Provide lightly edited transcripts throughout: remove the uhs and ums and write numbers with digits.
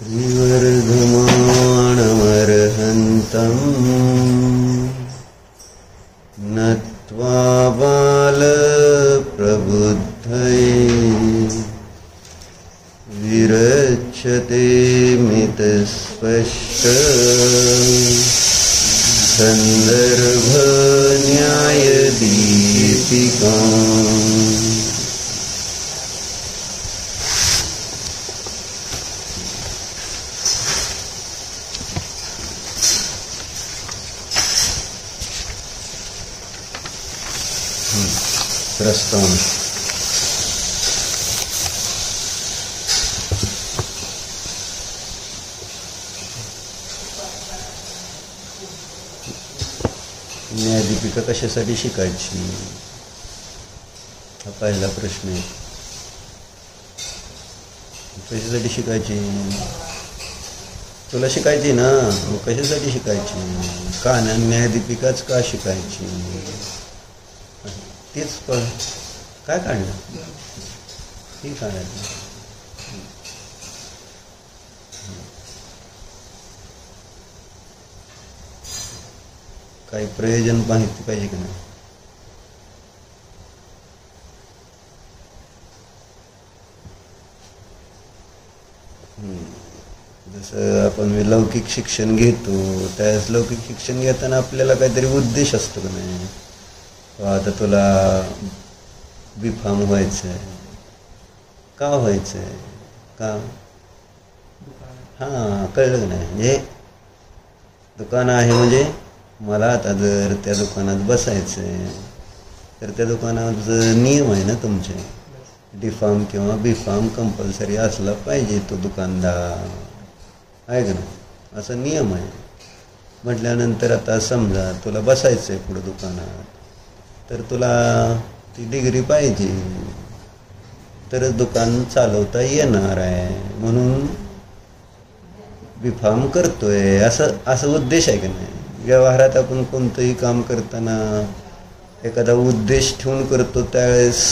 श्रीवर्धमानमर्हन्तम् नत्वा बालप्रबुद्धये विरच्यते मितस्पष्ट सन्दर्भन्यायदीपिकाम्। प्रस्थान न्यायदीपिका कशासाठी शिकायची हा पहिला प्रश्न आहे. कशासाठी शिकायची? तुला शिकायची ना, मग कशासाठी शिकायची? का न्यायदीपिकाच का शिकायची? तेच काय काढलं हे काढायचं. काही प्रयोजन माहिती पाहिजे की नाही? जसं आपण लौकिक शिक्षण घेतो त्यावेळेस लौकिक शिक्षण घेताना आपल्याला काहीतरी उद्देश असतो का नाही? आता तुला B.Pharm व्हायचं आहे, का व्हायचं आहे? का? हां, कळलं नाही? म्हणजे दुकान आहे म्हणजे मला आता जर त्या दुकानात बसायचं आहे तर त्या दुकानाचा नियम आहे ना तुमचे, D.Pharm किंवा B.Pharm कंपल्सरी असला पाहिजे तो दुकानदार आहे का नाही? असा नियम आहे. म्हटल्यानंतर आता समजा तुला बसायचं आहे पुढं दुकानात तर तुला ती डिग्री पाहिजे तरच दुकान चालवता येणार आहे, म्हणून B.Pharm करतोय असं उद्देश आहे का नाही? व्यवहारात आपण कोणतंही काम करताना एखादा उद्देश ठेवून करतो त्यावेळेस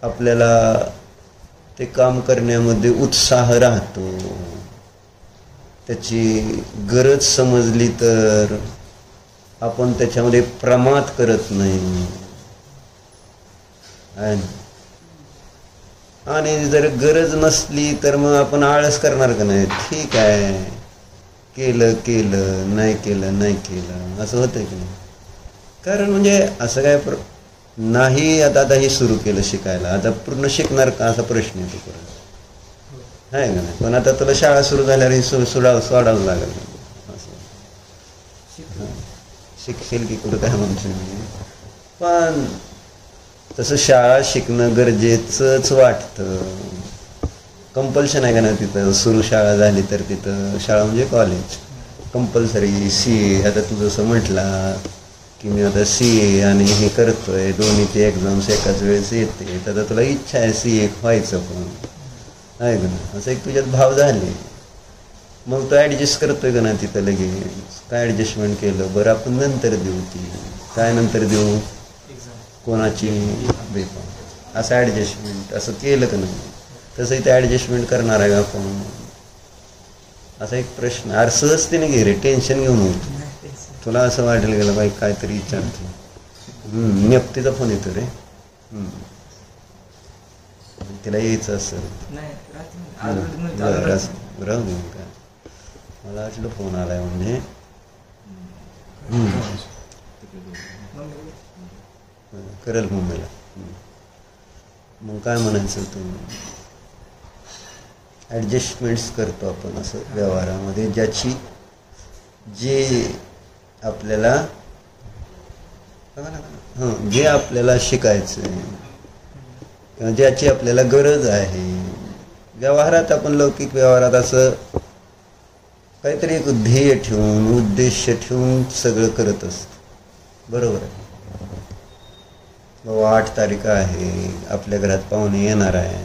आपल्याला ते काम करण्यामध्ये उत्साह राहतो. त्याची गरज समजली तर आपण त्याच्यामध्ये प्रमाद करत नाही. आणि जर गरज नसली तर मग आपण आळस करणार का नाही? ठीक आहे, केलं नाही केलं असं होतं की नाही? कारण म्हणजे असं काय नाही. आता हे सुरू केलं शिकायला, आता पूर्ण शिकणार का असा प्रश्न येतो परत, आहे का नाही? पण आता तुला शाळा सुरू झाल्यावर हे सोडावं लागेल असं. शिकशील की कुठं काय म्हणतो मी, पण तसं शाळा शिकणं गरजेचंच वाटतं. कंपल्शन आहे का नाही तिथं? सुरू शाळा झाली तर तिथं शाळा म्हणजे कॉलेज कंपल्सरी. CA आता तू जसं म्हटला की मी आता CA आणि हे करतोय, दोन्हीची एक्झाम्स एकाच वेळेस येते, तर आता तुला इच्छा आहे CA व्हायचं पण आहे का नाही? असं एक तुझ्यात भाव झाले, मग तो ॲडजस्ट करतोय का नाही तिथं लगेच? काय ॲडजस्टमेंट केलं बरं आपण नंतर देऊ, ती काय नंतर देऊ कोणाची B.Pharm असं ॲडजस्टमेंट असं केलं का नाही? तसं इथे ॲडजस्टमेंट करणार आहे आपण असा एक प्रश्न. अरे सहजतेने घे रे, टेन्शन घेऊन होत. तुला असं वाटायला गेलं बाई काहीतरी विचारतो. नेपतीचा फोन येतो रे, तिला यायचं असेल राहू दे काय. मला वाटलं फोन आलाय म्हणजे करेल मुंबईला. मग काय म्हणायचं, तू ॲडजस्टमेंट्स करतो आपण असं व्यवहारामध्ये, जे आपल्याला शिकायचं आहे किंवा ज्याची आपल्याला गरज आहे. व्यवहारात आपण लौकिक व्यवहारात असं काहीतरी एक ध्येय ठेवून उद्देश ठेवून सगळं करत असतं, बरोबर आहे? 8 तारीख आहे, आपल्या घरात पाहुणे येणार आहे,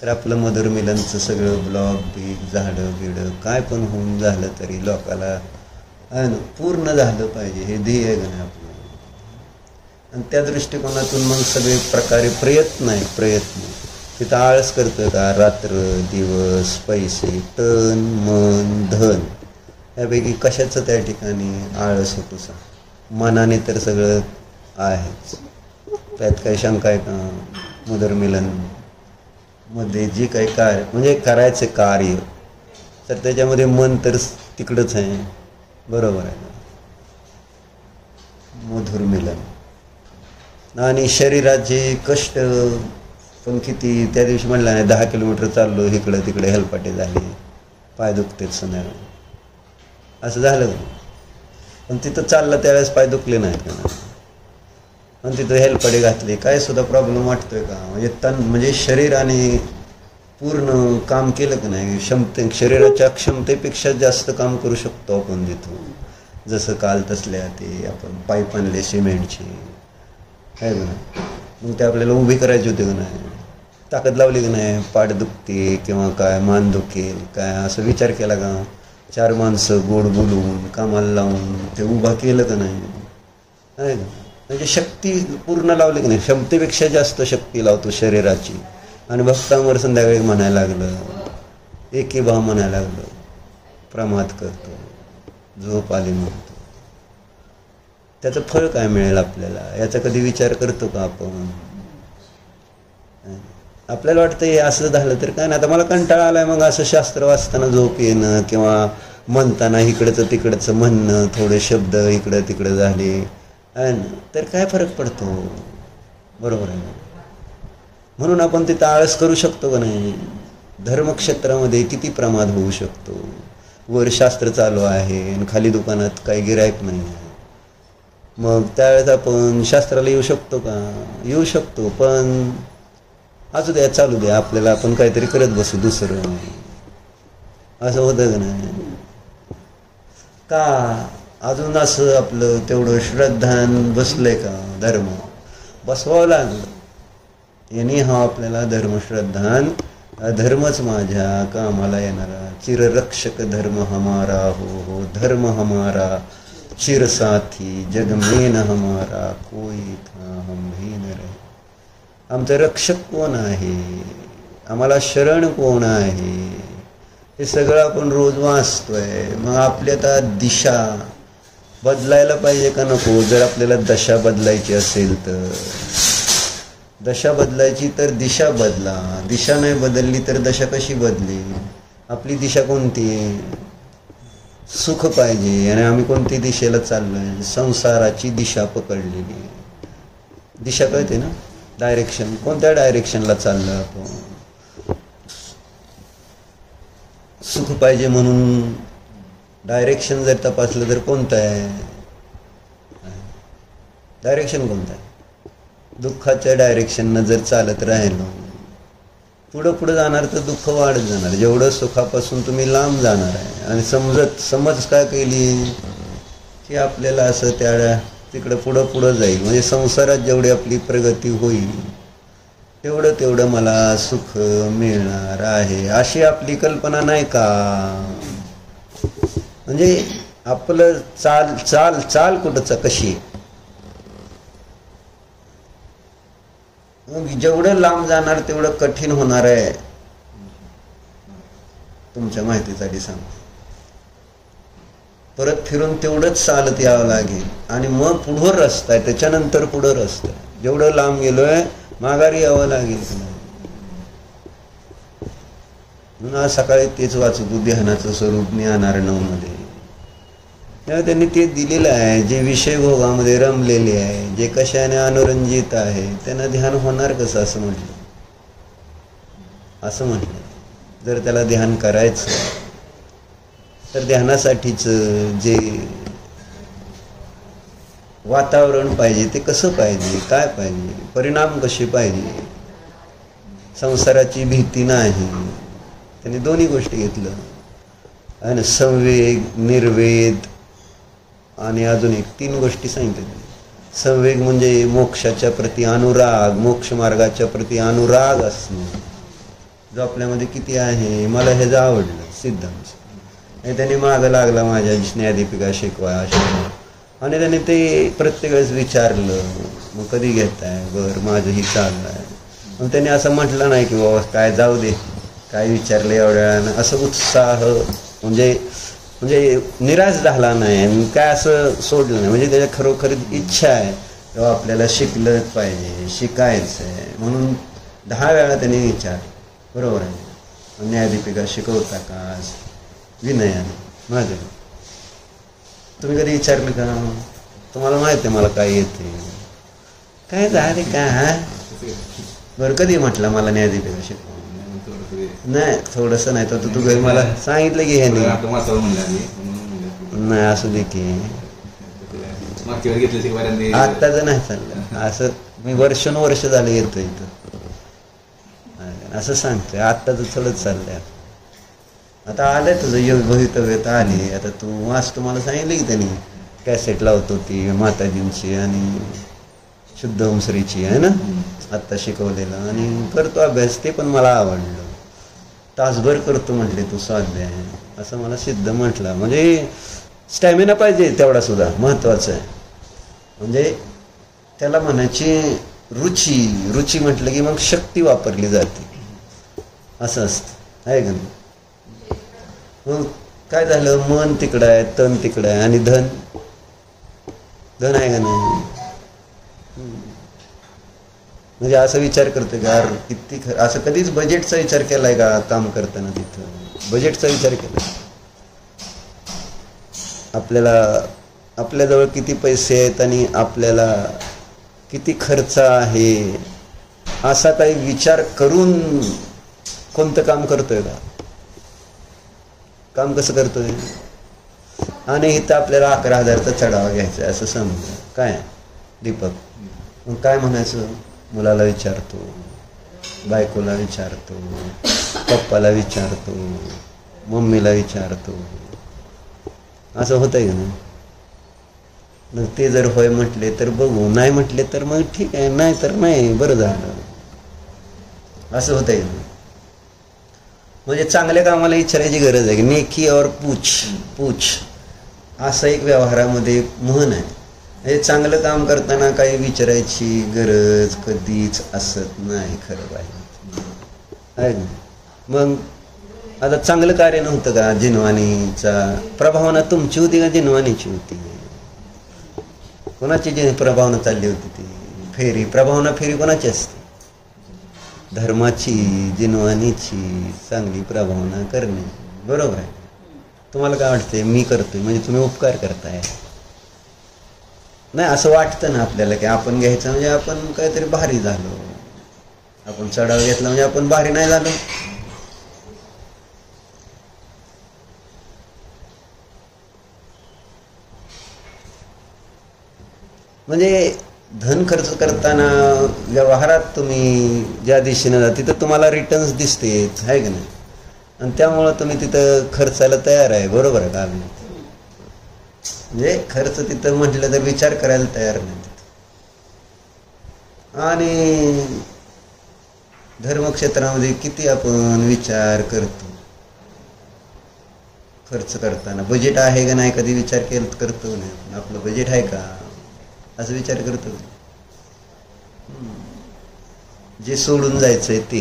तर आपलं मधुरमिलनचं सगळं ब्लॉग बीग झाडं बिडं काय पण होऊन झालं तरी लोकाला पूर्ण झालं पाहिजे हे ध्येय आहे का नाही आपलं. आणि त्या दृष्टिकोनातून मग सगळे प्रकारे प्रयत्न तिथं आळस करतं का? रात्र दिवस पैसे तन मन धन यापैकी कशाचं त्या ठिकाणी आळस होतो सा? मनाने तर सगळं आहेच, त्यात काही शंका आहे का? मुदरमिलन मध्ये जे काही कार्य म्हणजे करायचं कार्य तर त्याच्यामध्ये मन तर तिकडंच आहे, बरोबर आहे ना? मधुर मिलन आणि शरीराचे कष्ट पण किती. त्या दिवशी म्हणलं नाही 10 किलोमीटर चाललो, इकडं तिकडे हेलपाटे झाले, पाय दुखतेच संध्याकाळी, असं झालं का? पण तिथं चाललं त्यावेळेस पाय दुखले नाहीत का? पण तिथं हेलपाटे घातले, काय सुद्धा प्रॉब्लेम वाटतोय का? म्हणजे म्हणजे शरीराने पूर्ण काम केलं का नाही? शरीराच्या क्षमतेपेक्षा जास्त काम करू शकतो आपण तिथं. जसं काल तसल्या ते आपण पाईप आणले सिमेंटचे आहे का नाही, मग ते आपल्याला उभी करायची होती का नाही? ताकद लावली का नाही? पाठ दुखते किंवा काय मान दुखेल काय असं विचार केला का? 4 माणसं गोड बोलवून कामाला लावून ते उभा केलं का नाही? आहे का? म्हणजे शक्ती पूर्ण लावली की नाही? क्षमतेपेक्षा जास्त शक्ती लावतो शरीराची. आणि भक्तांवर संध्याकाळी म्हणायला लागलं, एकी भाव म्हणायला लागलं, प्रमाद करतो, झोप आली म्हणतो. त्याचं फळ काय मिळेल आपल्याला याचा कधी विचार करतो का आपण? आपल्याला वाटतं हे असं झालं तर काय नाही, आता मला कंटाळा आलाय, मग असं शास्त्र वाचताना झोप येणं किंवा म्हणताना इकडचं तिकडचं म्हणणं, थोडे शब्द इकडं तिकडं झाले आहे ना, तर काय फरक पडतो? बरोबर आहे ना? म्हणून आपण तिथं आळस करू शकतो का नाही? धर्मक्षेत्रामध्ये किती प्रमाद होऊ शकतो? वर शास्त्र चालू आहे आणि खाली दुकानात काही गिरायक नाही, मग त्यावेळेस आपण शास्त्राला येऊ शकतो का? येऊ शकतो, पण असू द्या, चालू द्या, आपल्याला आपण काहीतरी करत बसू दुसरं, असं होतं का नाही? का अजून असं आपलं तेवढं श्रद्धान बसलंय का? धर्म बसवावं लागलं यांनी हा आपल्याला धर्मश्रद्धान, धर्मच माझ्या कामाला येणारा, चिररक्षक धर्म हमारा, हो धर्म हमारा चिरसाथी, जग में न हमारा कोई था हम भी न रहे. आमचं रक्षक कोण आहे? आम्हाला शरण कोण आहे? हे सगळं आपण रोज वाचतोय. मग आपली आता दिशा बदलायला पाहिजे का नको? जर आपल्याला दशा बदलायची असेल तर दशा बदलायची तर दिशा बदला. दिशा नाही बदलली तर दशा कशी बदली? आपली दिशा कोणती आहे? सुख पाहिजे आणि आम्ही कोणती दिशेला चाललोय? संसाराची दिशा पकडलेली. दिशा कळते ना? डायरेक्शन, कोणत्या डायरेक्शनला चाललोय आपण? सुख पाहिजे म्हणून डायरेक्शन जर तपासलं तर कोणतं आहे? डायरेक्शन कोणतं आहे? दुःखाच्या डायरेक्शननं जर चालत राहिलो, पुढं पुढं जाणार तर दुःख वाढत जाणार. जेवढं सुखापासून तुम्ही लांब जाणार आहे. आणि समज काय केली की आपल्याला असं त्या तिकडं पुढं जाईल, म्हणजे संसारात जेवढी आपली प्रगती होईल तेवढं मला सुख मिळणार आहे, अशी आपली कल्पना नाही का? म्हणजे आपलं चाल कुठंच कशी? मग जेवढं लांब जाणार तेवढं कठीण होणार आहे. तुमच्या माहितीसाठी सांग, परत फिरून तेवढंच चालत यावं लागेल. आणि मग पुढं रस्ता आहे, त्याच्यानंतर पुढं रस्ता आहे. जेवढं लांब गेलोय माघारी यावं लागेल. म्हणून आज सकाळी तेच वाचतो, ध्यानाचं स्वरूप ज्ञानार 9 मध्ये. त्यांनी ते दिलेलं आहे. जे विषय भोगामध्ये रमलेले आहे, जे कशाने अनुरंजित आहे, त्यांना ध्यान होणार कसं? असं म्हटलं. जर त्याला ध्यान करायचं तर ध्यानासाठीच जे वातावरण पाहिजे ते कसं पाहिजे, काय पाहिजे, परिणाम कसे पाहिजे? संसाराची भीती नाही. त्यांनी दोन्ही गोष्टी घेतलं आणि संवेग, निर्वेद आणि अजून 3 गोष्टी सांगितल्या. संवेग म्हणजे मोक्षाच्या प्रती अनुराग, मोक्ष मार्गाच्या प्रती अनुराग असणं, जो आपल्यामध्ये किती आहे. मला हे जे आवडलं सिद्धांत, त्यांनी मागं लागला माझ्या ज्ञानदीपिका शिकवा आणि त्याने ते प्रत्येक वेळेस विचारलं, मग कधी घेताय? बरं, माझंही चाललं आहे. पण त्याने असं म्हटलं नाही की बाबा काय जाऊ दे, काय विचारलं एवढ्या वेळानं, असं उत्साह म्हणजे म्हणजे निराश झाला नाही आणि काय असं सोडलं नाही. म्हणजे त्याच्या खरोखर इच्छा आहे तेव्हा आपल्याला शिकलंच पाहिजे, शिकायचं आहे म्हणून 10 वेळा त्याने विचार. बरोबर आहे. न्यायदीपिका शिकवता का विनयाने? माझ्या तुम्ही कधी विचारलं का? तुम्हाला माहिती आहे मला काय येते, काय झाले काय? बरं कधी म्हटलं मला न्यायदीपिका शिकव? नाही, थोडंसं नाही तर तू घरी मला सांगितलं की हे नाही. असू दे की आत्ताच नाही चाललं असं. मी वर्षानुवर्ष झालं येतो इथं असं सांगतोय. आत्ताच थोडंच चाललंय. आता आलंय तुझं योग भवितव्यता आली. आता तू वाच, तुम्हाला सांगितलं की त्यांनी कॅसेट लावतो ती माताजींची आणि शुद्ध ओमश्रीची आहे ना, आत्ता शिकवलेलं आणि करतो अभ्यास. ते पण मला आवडलं. तासभर करतो म्हटले तू स्वाध्याय, असं मला सिद्ध म्हटलं. म्हणजे स्टॅमिना पाहिजे तेवढा सुद्धा महत्त्वाचं आहे. म्हणजे त्याला म्हणायची रुची. रुची म्हटलं की मग शक्ती वापरली जाते, असं असतं आहे का नाही? मग काय झालं, मन तिकडं आहे, तन तिकडं आहे आणि धन आहे का नाही? म्हणजे असं विचार करतो का किती असं कधीच बजेटचा विचार केलाय का? काम करताना तिथं बजेटचा विचार केला? आपल्याजवळ किती पैसे आहेत आणि आपल्याला किती खर्च आहे असा काही विचार करून कोणतं काम करतोय का? काम कसं करतोय? आणि इथं आपल्याला 11,000चा चढावा घ्यायचा आहे असं समजा. काय दीपक, मग काय म्हणायचं? मुलाला विचारतो, बायकोला विचारतो, पप्पाला विचारतो, मम्मीला विचारतो, असं होतंय ना? मग ते जर होय म्हटले तर बघू, नाही म्हटले तर मग ठीक आहे, नाही तर नाही, बरं झालं, असं होतंय ना? म्हणजे चांगल्या कामाला विचारायची गरज आहे. नेकी और पूछ असं एक व्यवहारामध्ये म्हण आहे. हे चांगलं काम करताना काही विचारायची गरज कधीच असत नाही. खरं पाहिजे. मग आता चांगलं कार्य नव्हतं का? जिनवानीचा प्रभावना तुमची होती का जिनवानीची होती? कोणाची प्रभावना चालली होती? ती फेरी प्रभावना फेरी कोणाची असते? धर्माची, जिनवानीची चांगली प्रभावना करणे. बरोबर आहे. तुम्हाला काय वाटते? मी करतोय म्हणजे तुम्ही उपकार करताय. नाही, असं वाटतं ना आपल्याला की आपण घ्यायचं म्हणजे आपण काहीतरी भारी झालो, आपण चढाव घेतला म्हणजे आपण भारी नाही झालो. म्हणजे धन खर्च करताना व्यवहारात तुम्ही ज्या दिशेने जा तिथं तुम्हाला रिटर्न्स दिसते, आहे का नाही? आणि त्यामुळं तुम्ही तिथं खर्चायला तयार आहे. बरोबर आहे का? म्हणजे खर्च तिथं म्हटलं तर विचार करायला तयार नाही तिथं. आणि धर्मक्षेत्रामध्ये किती आपण विचार करतो खर्च करताना. बजेट आहे का नाही कधी विचार करतो नाही. आपलं बजेट आहे का असं विचार करतो. जे सोडून जायचंय ते,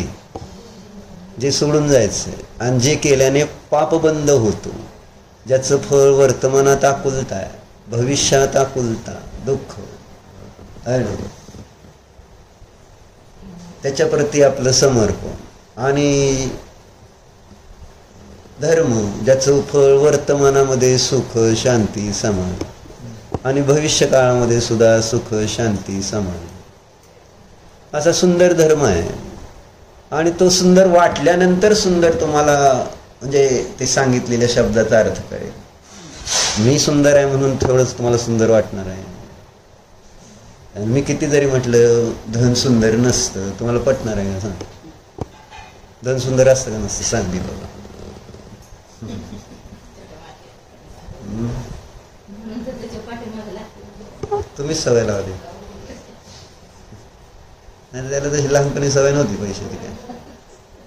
जे सोडून जायचंय आणि जे केल्याने पाप बंद होतो, ज्याचं फळ वर्तमानात आकुलता आहे, भविष्यात आकुलता, दुःख आहे, त्याच्याप्रती आपलं समर्पण. आणि धर्म ज्याचं फळ वर्तमानामध्ये सुख शांती समाधान आणि भविष्य काळामध्ये सुद्धा सुख शांती समाधान, असा सुंदर धर्म आहे. आणि तो सुंदर वाटल्यानंतर सुंदर तुम्हाला म्हणजे ते सांगितलेल्या शब्दाचा अर्थ कळेल. मी सुंदर आहे म्हणून थोडंच तुम्हाला सुंदर वाटणार आहे. आणि मी किती जरी म्हटलं धन सुंदर नसतं, तुम्हाला पटणार आहे का? सांग, धन सुंदर असतं का नसतं? सांग मी बघा. तुम्हीच सवय लावली. नाही त्याला तशी लहानपणी सवय नव्हती पैशाची. काय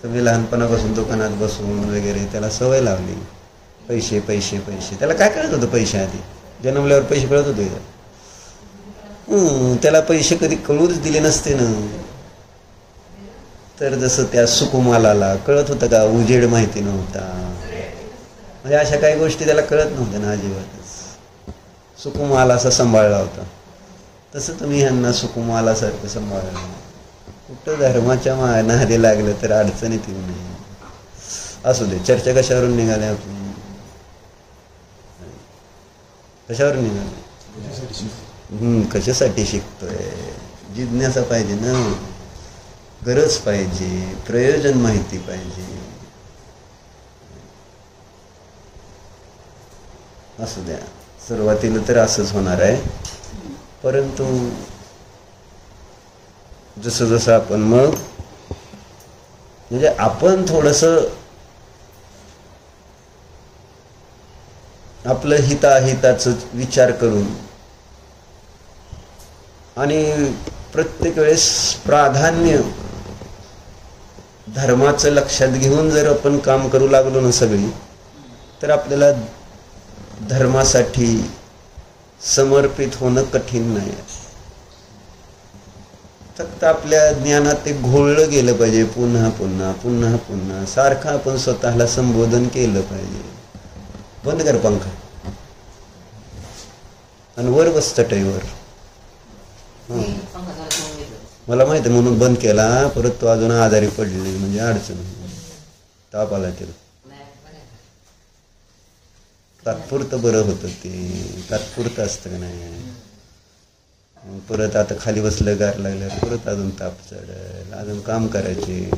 तुम्ही लहानपणापासून दुकानात बसून वगैरे त्याला सवय लावली. पैसे पैसे पैसे. त्याला काय कळत होतं पैसे? आधी जन्मल्यावर पैसे कळत होते का? त्याला पैसे कधी कळूच दिले नसते ना. तर जसं त्या सुकुमालाला कळत होतं का उजेड माहिती नव्हता, म्हणजे अशा काही गोष्टी त्याला कळत नव्हत्या ना अजिबातच. सुकुमाला असा सांभाळला होता, तसं तुम्ही ह्यांना सुकुमालासारखं सांभाळलं. कुठं धर्माच्या नादी लागलं तर अडचणीत येऊ नये. असू दे, चर्चा कशावरून निघाली आपण? कशावरून निघाली? कशासाठी शिकतोय? जिज्ञासा पाहिजे ना, गरज पाहिजे, प्रयोजन माहिती पाहिजे. असू द्या, सुरुवातीला तर असंच होणार आहे, परंतु जसं जसं आपण मग म्हणजे आपण थोडंसं आपलं हिताचं विचार करून आणि प्रत्येक वेळेस प्राधान्य धर्माचं लक्षात घेऊन जर आपण काम करू लागलो ना सगळी, तर आपल्याला धर्मासाठी समर्पित होणं कठीण नाही. फक्त आपल्या ज्ञानात ते घोळलं गेलं पाहिजे, पुन्हा पुन्हा पुन्हा पुन्हा सारखं आपण स्वतःला संबोधन केलं पाहिजे. बंद कर पंखा आणि वर बस चटईवर. मला माहिती म्हणून बंद केला, परत तो अजून आजारी पडली म्हणजे अडचण, ताप आला तिला. तात्पुरतं बरं होतं ते, तात्पुरतं असतं का नाही. परत आता खाली बसलं गार लागल्यावर परत अजून ताप चढेल, अजून काम करायचे.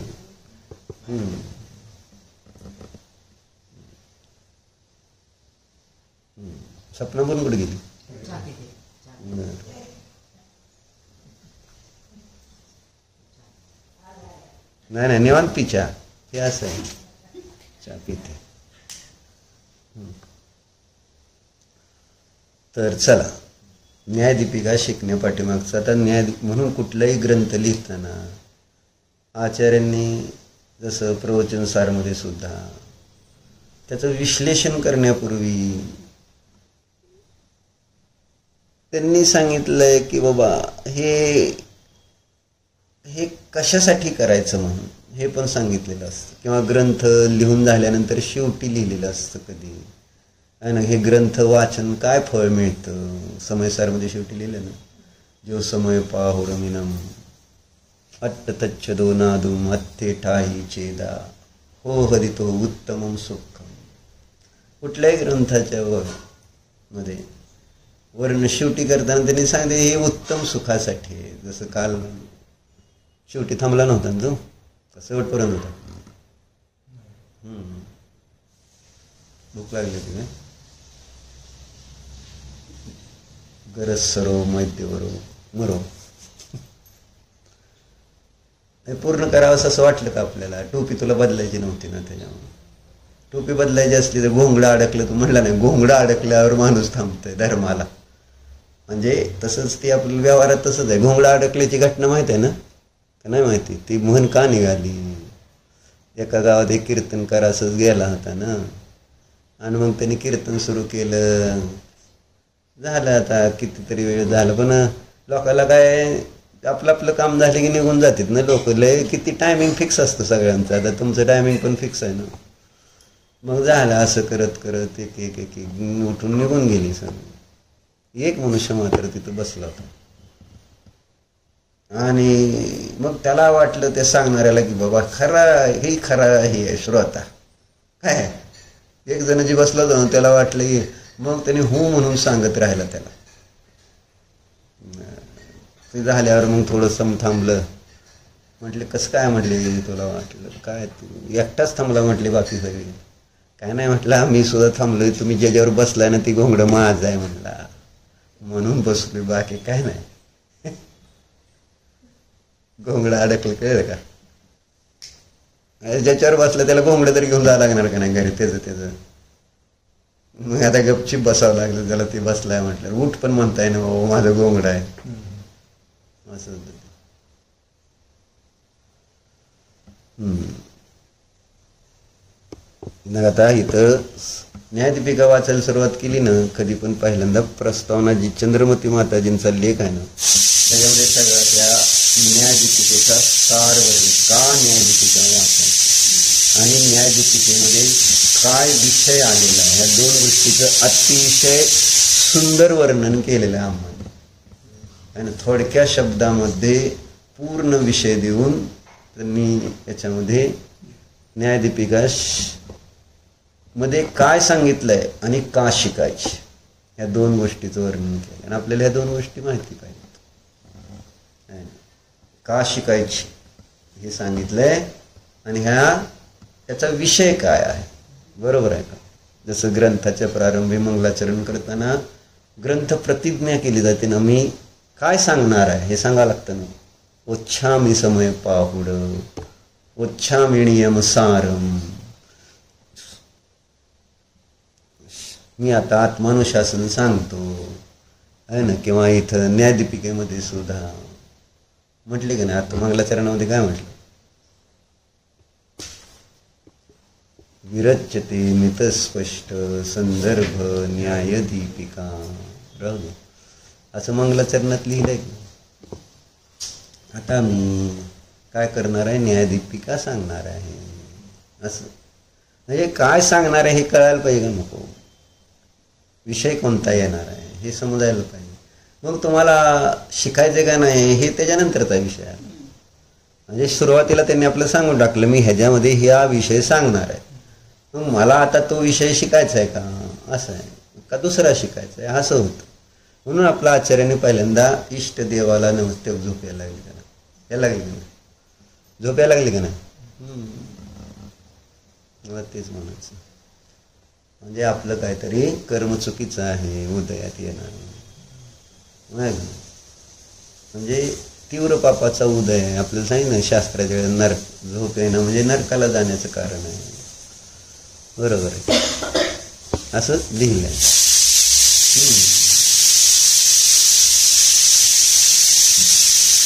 सपना पण कुठे गेली? नाही नाही, निवांत पिचा हे असं आहे, चहा पिते. तर चला, न्यायदीपिका शिकण्या पाठीमागचा. आता न्याय म्हणून कुठलाही ग्रंथ लिहिताना आचार्यांनी जसं प्रवचनसारमध्ये सुद्धा त्याचं विश्लेषण करण्यापूर्वी त्यांनी सांगितलंय की बाबा हे कशासाठी करायचं म्हणून हे पण सांगितलेलं असतं, किंवा ग्रंथ लिहून झाल्यानंतर शेवटी लिहिलेलं असतं कधी आहे ना. हे ग्रंथ वाचन काय फळ मिळतं, समयसारमध्ये शेवटी लिहिलं ना, जो समय पाहुरमिनम अट्टतच्छदो नादुम अत्थे ठाही चेदा हो हरितो उत्तमम सुखम. कुठल्याही ग्रंथाच्या मध्ये वर्ण शेवटी करताना त्यांनी सांगितले हे उत्तम सुखासाठी आहे. जसं काल शेवटी थांबला नव्हता ना तो, शेवटपर्यंत होता. भूक लागली होती ना, गरज सरो मैद्यवरो मरो. हे पूर्ण करावंसं असं वाटलं का आपल्याला? टोपी तुला बदलायची नव्हती ना, त्याच्यामुळे टोपी बदलायची असली तर घोंगडं अडकलं, तू म्हणला नाही घोंगडं अडकल्यावर माणूस थांबतोय धर्माला. म्हणजे तसंच ती आपल्या व्यवहारात तसंच आहे. घोंगडं अडकल्याची घटना माहिती आहे ना का नाही माहिती? ती म्हण का निघाली? एका गावात एक कीर्तनकार असंच गेला होता ना, आणि मग त्यांनी कीर्तन सुरू केलं. झालं आता कितीतरी वेळ झालं, पण लोकांना काय आपलं आपलं काम झालं की निघून जातात ना लोक. लय किती टायमिंग फिक्स असतं सगळ्यांचं. आता तुमचं टायमिंग पण फिक्स आहे ना. मग झालं असं करत करत एक एक एक एक उठून निघून गेली सगळं. एक मनुष्य मात्र तिथं बसला होता, आणि मग त्याला वाटलं त्या सांगणाऱ्याला की बाबा खरा हे आहे श्रोता काय. एक जण जी बसला होता त्याला वाटलं की, मग त्याने हो म्हणून सांगत राहिला त्याला. ते झाल्यावर मग थोडंसं थांबलं. म्हटले कसं काय? म्हटले तुला वाटलं काय तू एकटाच थांबला? म्हटले बाकी सगळी काय नाही. म्हटलं मी सुद्धा थांबलोय, तुम्ही ज्याच्यावर बसलाय ना ती घोंगडं माझं आहे म्हटला, म्हणून बसलोय, बाकी काय नाही. घोंगडं अडकलं कळलं का? ज्याच्यावर बसलं त्याला घोंगडं तरी घेऊन जावं लागणार का नाही घरी त्याचं. मग आता गपचीप बसावं लागलं त्याला. ते बसलाय म्हटलं उठ पण म्हणताय ना बाबा माझं घोंगडं आहे असं. मग आता इथं न्यायदीपिका वाचायला सुरुवात केली ना कधी पण पहिल्यांदा प्रस्तावना जी चंद्रमती माताजींचा लेख आहे ना, त्याच्यामध्ये सगळ्या त्या न्यायदीपिकेचा सार का न्यायदीपिका वाचायची आणि न्यायदीपिकेमध्ये काय विषय आलेला आहे ह्या दोन गोष्टीचं अतिशय सुंदर वर्णन केलेलं आहे आम्हाला. आणि थोडक्या शब्दामध्ये पूर्ण विषय देऊन त्यांनी याच्यामध्ये न्यायदीपिका मध्ये काय सांगितलंय आणि का शिकायची ह्या दोन गोष्टीचं वर्णन केलं. आणि आपल्याला ह्या दोन गोष्टी माहिती पाहिजेत. का शिकायची हे सांगितलंय आणि ह्याचा विषय काय आहे. बरोबर आहे का. जसं ग्रंथाच्या प्रारंभी मंगलाचरण करताना ग्रंथ प्रतिज्ञा केली जाते ना, मी काय सांगणार आहे हे सांगावं लागतं ना. ओच्छामी समय पाहुड ओच्छामी नियम सारम. मी आता आत्मानुशासन सांगतो आहे ना. किंवा इथं न्यायदीपिकेमध्ये सुद्धा म्हटले की नाही. आता मंगलाचरणामध्ये काय म्हटलं, विरच्यते मितस्पष्ट संदर्भ न्यायदीपिका राहू असं मंगलाचरणात लिहिलंय की. आता मी काय करणार आहे, न्यायदीपिका सांगणार आहे असं. म्हणजे काय सांगणार आहे हे कळायला पाहिजे का नको. विषय कोणता येणार आहे हे समजायला पाहिजे. मग तुम्हाला शिकायचं का नाही हे त्याच्यानंतरचा विषय आहे. म्हणजे सुरुवातीला त्यांनी आपलं सांगून टाकलं मी ह्याच्यामध्ये हा विषय सांगणार आहे. मग मला आता तो विषय शिकायचा आहे का असं आहे का दुसरा शिकायचा आहे असं होतं. म्हणून आपल्या आचार्याने पहिल्यांदा इष्टदेवाला नमस्ते झोप यायला लागली का नाही, यायला लागली का नाही, झोप यायला लागली का नाही. मला तेच म्हणायचं. म्हणजे आपलं काहीतरी कर्म चुकीचं आहे उदयात येणार. म्हणजे तीव्र पापाचा उदय आहे. आपल्याला सांगितलं शास्त्राच्या वेळेला नरक झोप येणं म्हणजे नरकाला जाण्याचं कारण आहे. बरोबर आहे असं लिहिलं आहे.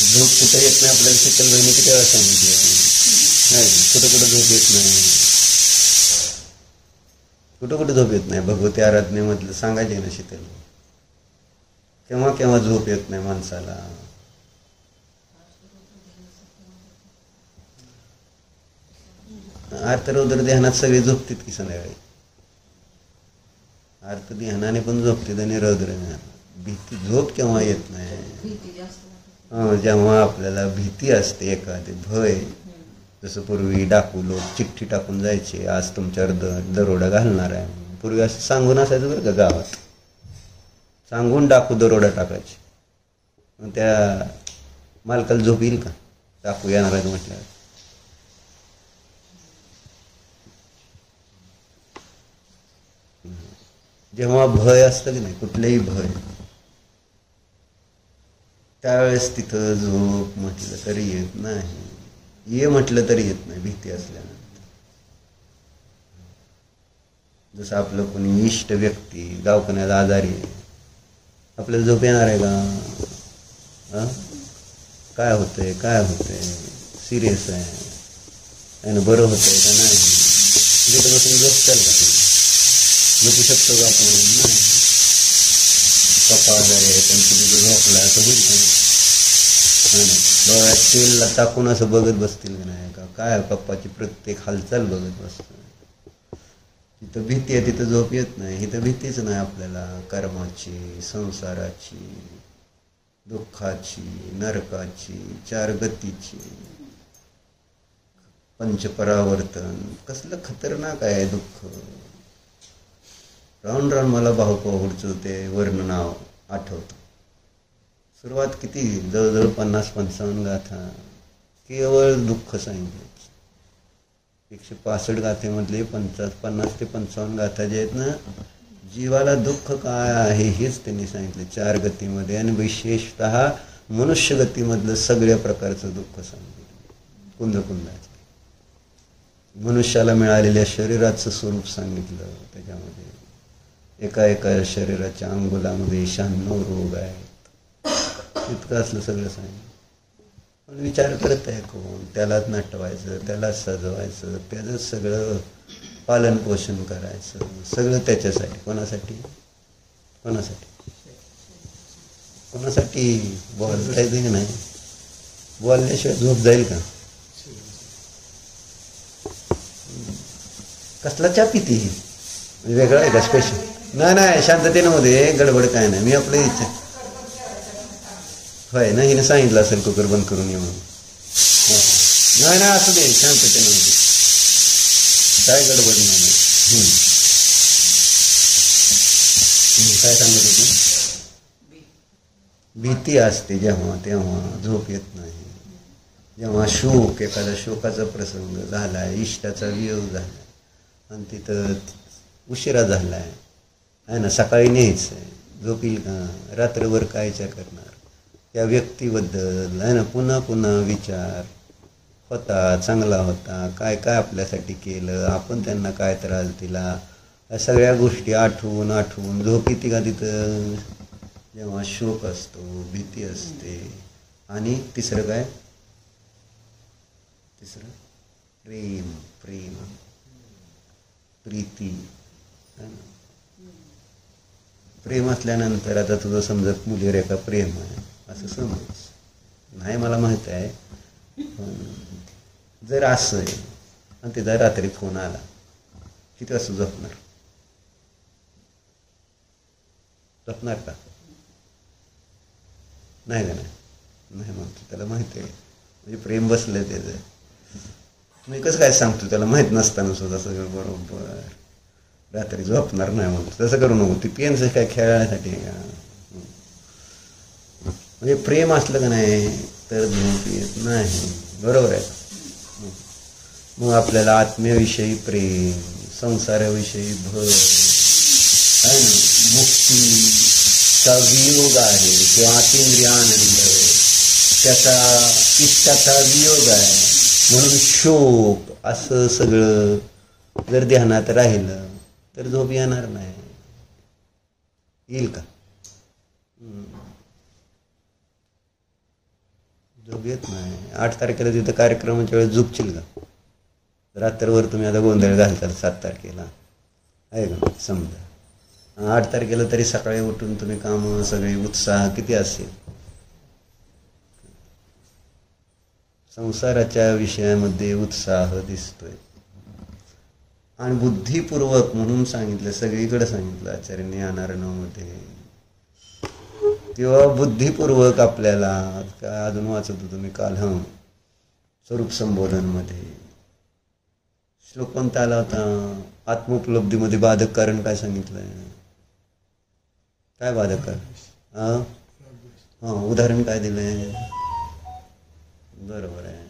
झोप कुठं येत नाही आपल्याला शीतल बहिणी किती वेळा सांगितलं नाही. कुठं कुठं झोप येत नाही, कुठं कुठं झोप येत नाही. भगवती आराधनेमधलं सांगायचे ना शीतल. केव्हा केव्हा झोप येत नाही माणसाला. आर्तरौद्र ध्यानात सगळे झोपतात की संध्याकाळी. आर्त ध्यानाने पण झोपतात आणि रौद्र भीती झोप केव्हा येत नाही, जेव्हा आपल्याला भीती असते एखादी भय. जसं पूर्वी डाकू लोक चिठ्ठी टाकून जायचे आज तुमच्यावर दरोडा घालणार आहे. पूर्वी असं सांगून असायचं बरं का. गावात सांगून डाकू दरोडा टाकायचे. मग त्या मालकाला झोप येईल का डाकू येणार आहे म्हटल्यावर. जेव्हा भय असतं की नाही कुठलेही भय त्यावेळेस तिथं झोप म्हटलं तरी येत नाही, ये म्हटलं तरी येत नाही भीती असल्यानंतर. जसं आपलं कोणी इष्ट व्यक्ती दवाखान्यात आजारी आहे आपल्याला झोप येणार आहे का. काय होतंय काय होतंय सिरियस आहे ना, बरं होतंय का नाही. तिथे बसून झोपताल का तुम्ही, झोपू शकतो का आपण नाही. पप्पा आजारी आहे पण तुम्ही झोपला असं होईल का. डोळ्यात तेल टाकून असं बघत बसतील का नाही का. काय पप्पाची प्रत्येक हालचाल बघत बसतं. तिथं भीती आहे तिथं झोप येत नाही. इथं भीतीच नाही आपल्याला कर्माची, संसाराची, दुःखाची, नरकाची, चार गतीची, पंचपरावर्तन. कसलं खतरनाक आहे दुःख. राहून राहून मला भाऊपुढचं ते वर्णन आठवतं. सुरुवात किती जवळजवळ 50-55 गाथा केवळ दुःख सांगितले. 165 गाथेमधले 50 ते 55 गाथा जे आहेत ना जीवाला दुःख काय आहे हेच त्यांनी सांगितले 4 गतीमध्ये. आणि विशेषतः मनुष्य गतीमधलं सगळ्या प्रकारचं दुःख सांगितलं. कुंदकुंदाचं मनुष्याला मिळालेल्या शरीराचं स्वरूप सांगितलं. त्याच्यामध्ये एका एका शरीराच्या अंगुलामध्ये 96 रोग आहेत. इतकं असलं सगळं सांगितलं. पण विचार करत आहे कोण. त्यालाच नटवायचं, त्यालाच सजवायचं, त्याचं सगळं पालन पोषण करायचं, सगळं त्याच्यासाठी. कोणासाठी कोणासाठी कोणासाठी बोलता येते की नाही. बोलल्याशिवाय झोप जाईल का. कसला चहा पिती वेगळा आहे का स्पेशल? नाही शांततेमध्ये गडबड काय नाही. मी आपलं इच्छा होय ना, हिने सांगितलं असेल कुकर बंद करून येऊन. नाही असू दे शांततेमध्ये, काय गडबड नाही. काय सांगत होती? भीती असते जेव्हा तेव्हा झोप येत नाही. जेव्हा शोक, एखादा शोकाचा प्रसंग झालाय, इष्टाचा वियोग झाला आणि तिथं उशिरा झालाय आहे ना, सकाळी न्यायचं आहे, झोप येईल का? रात्रभर काय विचार करणार त्या व्यक्तीबद्दल आहे ना, पुन्हा पुन्हा विचार होता, चांगला होता, काय काय आपल्यासाठी केलं, आपण त्यांना काय त्रास दिला, या सगळ्या गोष्टी आठवून आठवून झोप येते का तिथं? जेव्हा शोक असतो, भीती असते. आणि तिसरं काय? तिसरं प्रेम, प्रीती. प्रेम असल्यानंतर आता तुझं समजत मुलीवर एका प्रेम आहे असं समज. नाही मला माहित आहे, पण जर असं आहे आणि तिचा रात्री फोन आला, किती वाजता झोपणार का? नाही का? नाही म्हणतो, त्याला माहिती आहे म्हणजे प्रेम बसलं त्याचं. मी कसं काय सांगतो त्याला माहीत नसताना सुद्धा सगळं बरोबर, रात्री झोपणार नाही म्हणतो. तसं करू नको. ती पेनचं काय खेळण्यासाठी का? म्हणजे प्रेम असलं का नाही तर झोप येत नाही. बरोबर आहे. मग आपल्याला आत्म्याविषयी प्रेम, संसाराविषयी भय आहे ना, मुक्तीचा वियोग आहे किंवा अतिंद्रिय आनंद, त्याचा इष्टाचा वियोग आहे म्हणून शोक, असं सगळं जर ध्यानात राहिलं तर झोप येणार नाही. येईल का? झोप येत नाही. 8 तारखेला तिथं कार्यक्रमाच्या वेळेस झोपशील का? रात्रभर तुम्ही आता गोंधळ घालताल 7 तारखेला आहे का? समजा 8 तारखेला तरी सकाळी उठून तुम्ही कामं सगळे, उत्साह किती असेल. संसाराच्या विषयामध्ये उत्साह दिसतोय आणि बुद्धिपूर्वक म्हणून सांगितलं, सगळीकडे सांगितलं आचार्यांनी ज्ञानार्णवमध्ये, किंवा बुद्धिपूर्वक आपल्याला काय अजून वाचत होतो मी काल, स्वरूप संबोधनमध्ये श्लोक कोणता आला होता? आत्मोपलब्धीमध्ये बाधक कारण काय सांगितलंय? काय बाधक कारण? उदाहरण काय दिलंय? बरोबर आहे,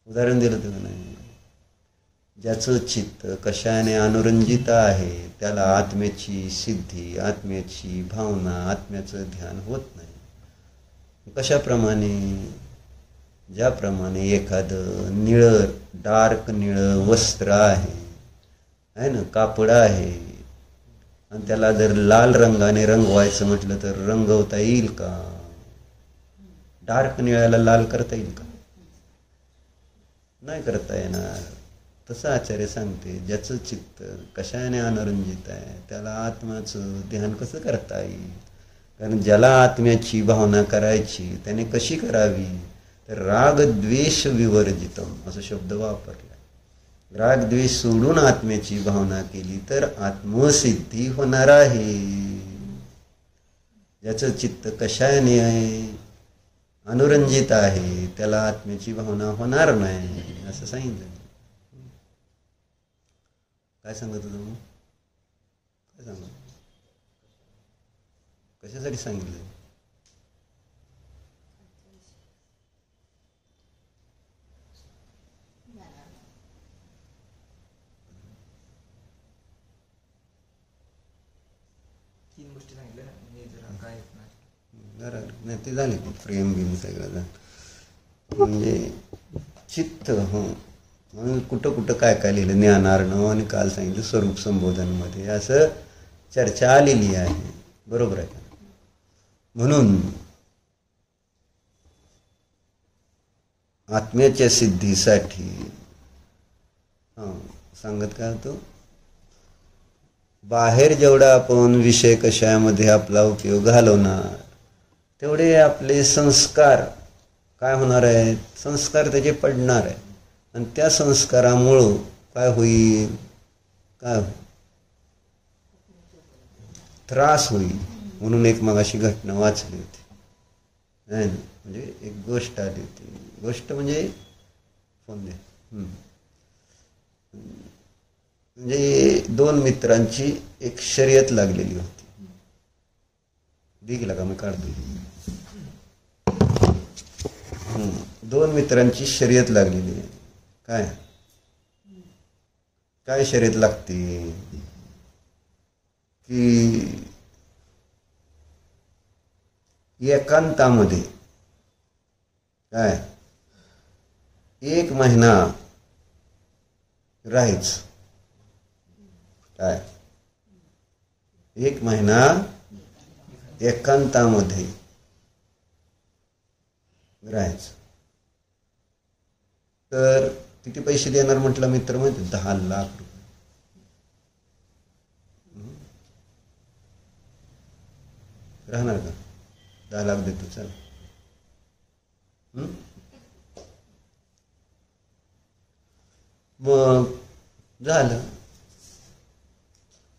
उदाहरण दिलं होतं का नाही? ज्याचं चित्त कशाने अनुरंजित आहे त्याला आत्म्याची सिद्धी, आत्म्याची भावना, आत्म्याचं ध्यान होत नाही. कशाप्रमाणे? ज्याप्रमाणे एखादं निळं, डार्क निळं वस्त्र आहे ना, कापड आहे, आणि त्याला जर लाल रंगाने रंगवायचं म्हटलं तर रंगवता येईल का? डार्क निळ्याला लाल करता येईल का? नाही करता येणार. तसं आचार्य सांगते, ज्याचं चित्त कशाने अनुरंजित आहे त्याला आत्म्याचं ध्यान कसं करता येईल? कारण ज्याला आत्म्याची भावना करायची त्याने कशी करावी? तर राग द्वेष विवर्जितम असं शब्द वापरला. राग द्वेष सोडून आत्म्याची भावना केली तर आत्मसिद्धी होणार आहे. ज्याचं चित्त कशाने आहे अनुरंजित आहे त्याला आत्म्याची भावना होणार नाही असं सांगितलं. काय सांगत होतो मग? काय सांगत? कशासाठी सांगितलं? नाही ते झाले की प्रेम बिम सगळं म्हणजे चित्त. म्हणून कुठं कुठं काय काय लिहिलं ज्ञानार्णव आणि काल सांगितलं स्वरूप संबोधनमध्ये असं चर्चा आलेली आहे. बरोबर आहे का? म्हणून आत्म्याच्या सिद्धीसाठी सांगत काय होतो, बाहेर जेवढा आपण विषय कशामध्ये आपला उपयोग घालवणार तेवढे आपले संस्कार काय होणार आहेत? संस्कार त्याचे पडणार आहे आणि त्या संस्कारामुळं काय होईल, काय त्रास होईल. म्हणून एक मगाशी घटना वाचली होती, नाही म्हणजे एक गोष्ट आली होती. गोष्ट म्हणजे फोन दे. म्हणजे दोन मित्रांची एक शर्यत लागलेली होती. दिला का मी काढतो. दोन मित्रांची शर्यत लागलेली आहे. काय काय शर्यत लागते की एकांतामध्ये काय 1 महिना राहायचं. काय 1 महिना एकांतामध्ये राहायचं. तर किती पैसे देणार म्हटलं मित्र, माहिती 10 लाख रुपये. राहणार का? 10 लाख देतो चल. मग झालं,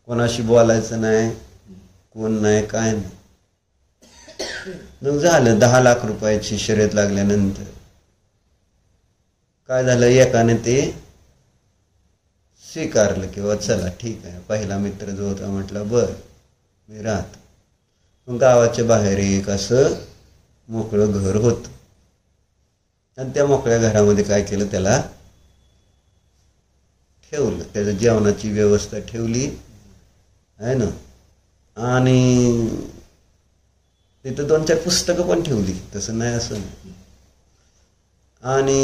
कोणाशी बोलायचं नाही, कोण नाही, काय नाही. मग झालं 10 लाख रुपयाची शर्यत लागल्यानंतर काय झालं, एकाने ते स्वीकारलं किंवा चला ठीक आहे. पहिला मित्र जो होता म्हटलं बर मी राहतो. मग गावाच्या बाहेर एक असं मोकळं घर होतं आणि त्या मोकळ्या घरामध्ये काय केलं, त्याला ठेवलं. त्याच्या जेवणाची व्यवस्था ठेवली आहे ना, आणि तिथं 2-4 पुस्तकं पण ठेवली, तसं नाही असं नाही. आणि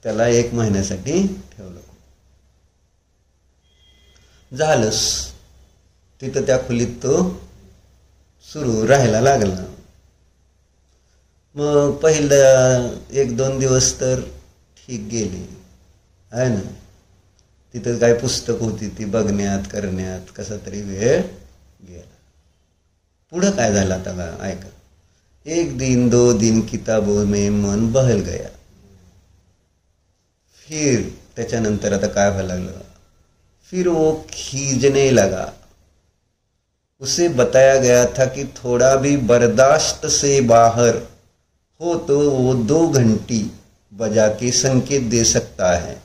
त्याला 1 महिन्यासाठी ठेवलं. झालंच, तिथं त्या खोलीत तो सुरू राहायला लागला. मग पहिलं 1-2 दिवस तर ठीक गेले आहे ना. तिथं काय पुस्तक होती ती बघण्यात करण्यात कसा तरी वेळ गेला. पुढं काय झालं आता ऐका. 1 दिन 2 दिन किताबों में मन बहल गया. फिर त्याच्यानंतर आता काय व्हायला लागलं, फिर वो खींचने लगा. उसे बताया गया था कि थोड़ा भी बर्दाश्त से बाहर हो तो वो 2 घंटी बजा के संकेत दे सकता है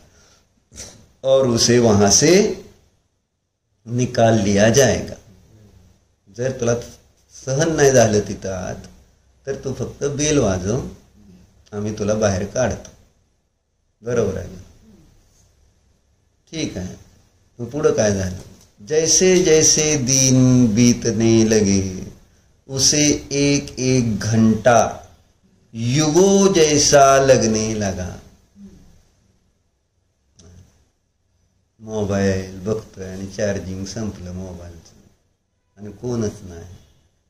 और उसे वहां से निकाल लिया जाएगा. जर तुला सहन नाही झालं तिथं आत, तर तू फक्त बेल वाजव, आम्ही तुला बाहेर काढतो. बरोबर आहे ना? ठीक आहे. मग पुढं काय झालं, जैसे जैसे दिन बीतने लगे उसे 1-1 घंटा युगों जैसा लगने लगा. मोबाईल बघतोय आणि चार्जिंग संपलं मोबाईलचं आणि कोणच नाही,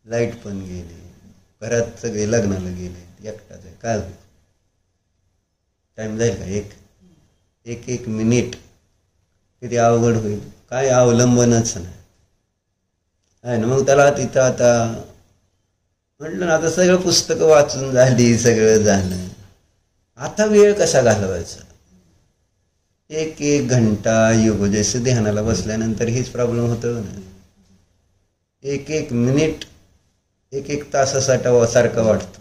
लाईट पण गेली, घरात सगळे लग्नाला गेले, एकटाच आहे. काय होईल, टाइम जाईल का? एक मिनिट किती अवघड होईल, काय अवलंबनच नाही आहे ना. मग त्याला तिथं आता म्हटलं ना, आता सगळं पुस्तकं वाचून झाली, सगळं झालं, आता वेळ कसा घालवायचा. 1-1 घंटा योग जैसे ध्यानाला बसल्यानंतर हेच प्रॉब्लेम होतं ना. 1-1 मिनिट 1-1 तासासारखं वाटतं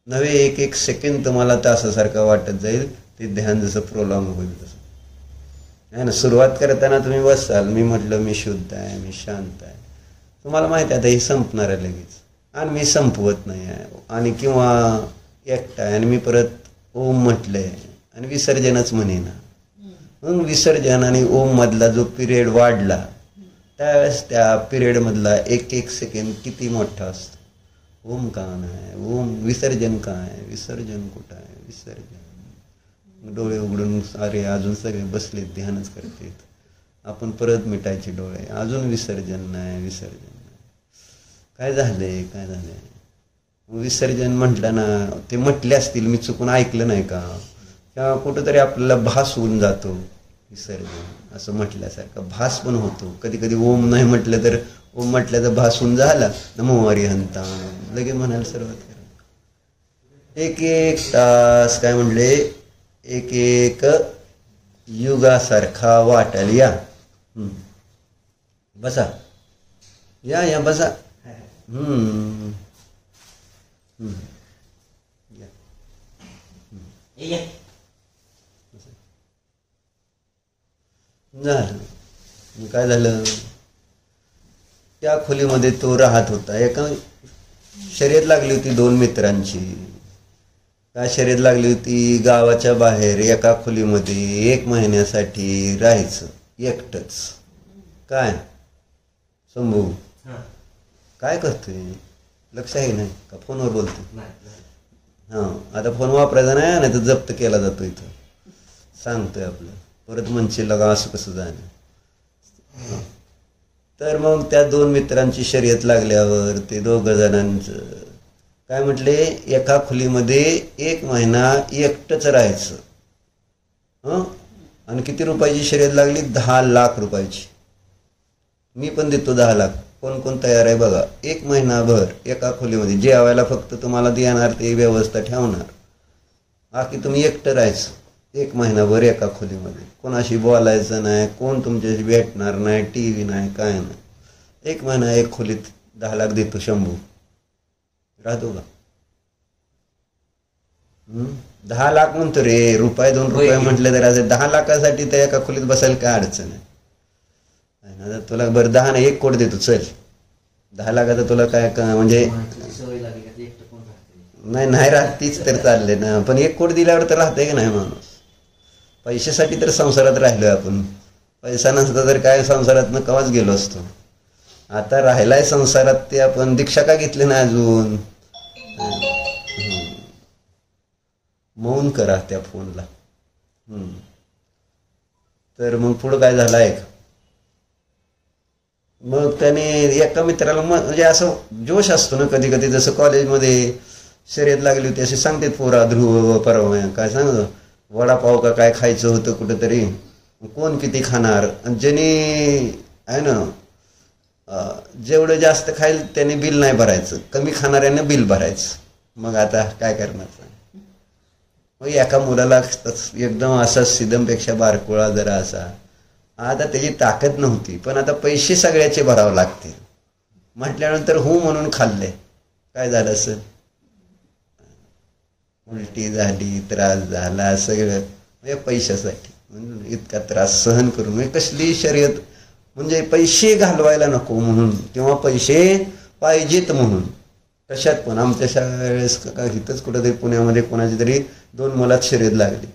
नव्हे, 1-1 सेकंड तुम्हाला तासासारखं वाटत जाईल. ते ध्यान जसं प्रोलॉंग होईल तसं आहे ना. सुरुवात करताना तुम्ही बसाल, मी म्हटलं मी शुद्ध आहे, मी शांत आहे, तुम्हाला माहिती आहे आता हे संपणार आहे लगेच, आणि मी संपवत नाही आहे, आणि किंवा एकटा आहे आणि मी परत ओम म्हटलंय आणि विसर्जनच म्हणेना. मग विसर्जन आणि ओम मधला जो पिरियड वाढला, त्यावेळेस त्या पिरियडमधला 1-1 सेकंड किती मोठा असतो. ओम का नाही, ओम विसर्जन का आहे, विसर्जन कुठं आहे, विसर्जन. डोळे उघडून अरे अजून सगळे बसले ध्यानच करते, आपण परत मिटायचे डोळे, अजून विसर्जन नाही, विसर्जन नाही. काय झालंय, काय झालंय. विसर्जन म्हटलं ना, ते म्हटले असतील, मी चुकून ऐकलं नाही का, किंवा कुठंतरी आपल्याला भास होऊन जातो विसर्जन असं म्हटल्यासारखं भास पण होतो. कधी कधी ओम नाही म्हटलं तर ओम म्हटल्याचा भास होऊन झाला, नमो हरिहंता लगे म्हणायला सुरुवात करा. 1-1 तास काय म्हणले, 1-1 युगासारखा वाटेल. या बसा, या बसा. झालं. काय झालं, त्या खोलीमध्ये तो राहत होता. एका शर्यत लागली होती 2 मित्रांची. काय शर्यत लागली होती, गावाच्या बाहेर एका खोलीमध्ये 1 महिन्यासाठी राहायचं एकटंच. काय शंभू काय करतोय, लक्ष आहे नाही का, फोनवर बोलतोय? हां, आता फोन वापरायचा नाही तर जप्त केला जातो. इथं सांगतोय आपलं, परत म्हणशील लगा असं कसं जाणं. तर मग त्या 2 मित्रांची शर्यत लागल्यावर ते 2 जणांचं काय म्हटले, एका खोलीमध्ये 1 महिना एकटंच राहायचं. आणि किती रुपयाची शर्यत लागली, 10 लाख रुपयाची. मी पण देतो 10 लाख, कोण कोण तयार आहे बघा. 1 महिनाभर एका खोलीमध्ये जेवायला फक्त तुम्हाला देणार, ते व्यवस्था ठेवणार. बाकी तुम्ही एकटं राहायचं 1 महिनाभर एका खोलीमध्ये. कोणाशी बोलायचं नाही, कोण तुमच्याशी भेटणार नाही, टी व्ही नाही, काय नाही. 1 महिना एक खोलीत 10 लाख देतो शंभू. राहतो का? 10 लाख म्हणतो रे, रुपये 2 रुपये म्हटले तर असं 10 लाखासाठी त्या एका खोलीत बसायला काय अडचण आहे. तुला बरं 10 नाही 1 कोटी देतो, चल 10 लाखाचं तुला काय म्हणजे नाही राहत, तीच तर चालले ना. पण 1 कोटी दिल्यावर तर राहतंय की नाही माणूस. पैशासाठी तर संसारात राहिलोय आपण. पैसा नसता तर काय संसारात कवाच गेलो असतो. आता राहिलाय संसारात, ते आपण दीक्षा का घेतली ना अजून. मौन करा त्या फोनला. तर मग पुढं काय झालं आहे, मग त्याने एका मित्राला म्हणजे असं जोश असतो ना कधी कधी. जसं कॉलेजमध्ये शर्यत लागली होती, असे सांगतात पोरा, ध्रुव परवा काय सांगतो, वडापाव का काय खायचं होतं कुठंतरी, कोण किती खाणार. आणि ज्याने आहे ना जेवढं जास्त खाईल त्याने बिल नाही भरायचं, कमी खाणाऱ्याने बिल भरायचं. मग आता काय करणार. मग एका मुलाला एकदम असा सिद्धमपेक्षा बारकुळा जरा असा, आता त्याची ताकद नव्हती, पण आता पैसे सगळ्याचे भरावं लागते म्हटल्यानंतर हो म्हणून खाल्ले. काय झालं, असं उलटी झाली, त्रास झाला सगळं म्हणजे पैशासाठी. म्हणून इतका त्रास सहन करून म्हणजे कसली शर्यत, म्हणजे पैसे घालवायला नको म्हणून किंवा पैसे पाहिजेत म्हणून. कशात पण आमच्या शाळेस का इथंच कुठंतरी पुण्यामध्ये कोणाची तरी 2 मुलात शर्यत लागली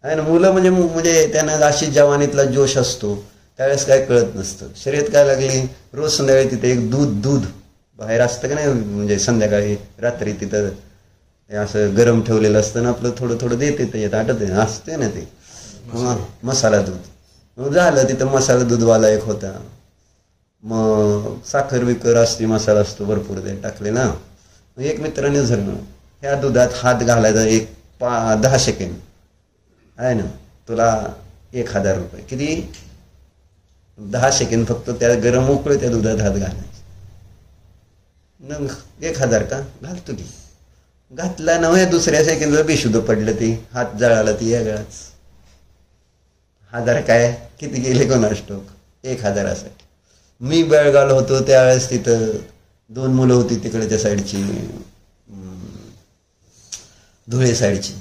आहे ना. मुलं म्हणजे त्यांना अशी जवानीतला जोश असतो, त्यावेळेस काय कळत नसतं. शर्यत काय लागली, रोज संध्याकाळी तिथे एक दूध बाहेर असतं का नाही, म्हणजे संध्याकाळी रात्री तिथं असं गरम ठेवलेलं असतं ना, आपलं थोडं थोडं देते त्याच्यात आटत असते ना ते मसाला दूध. मग झालं तिथं मसाला दूधवाला एक होता. मग साखर विकर असते, मसाला असतो भरपूर ते टाकले ना. मग एक मित्राने धरणं ह्या दुधात हात घालायचा 10 सेकंड आहे ना, तुला 1000 रुपये. किती, 10 सेकंड फक्त त्या गरम उकळे त्या दुधात हात घालायचे. मग 1000 का घालतो की, घातला नव्हे दुसऱ्या सेकंडला बेशुद्ध पडलं, ते हात जळाला, ती वेगळाच. 1000 काय किती गेले कोणास ठाऊक 1000साठी. मी बेळगावला होतो त्यावेळेस, तिथं 2 मुलं होती तिकडच्या साईडची, धुळे साईडची.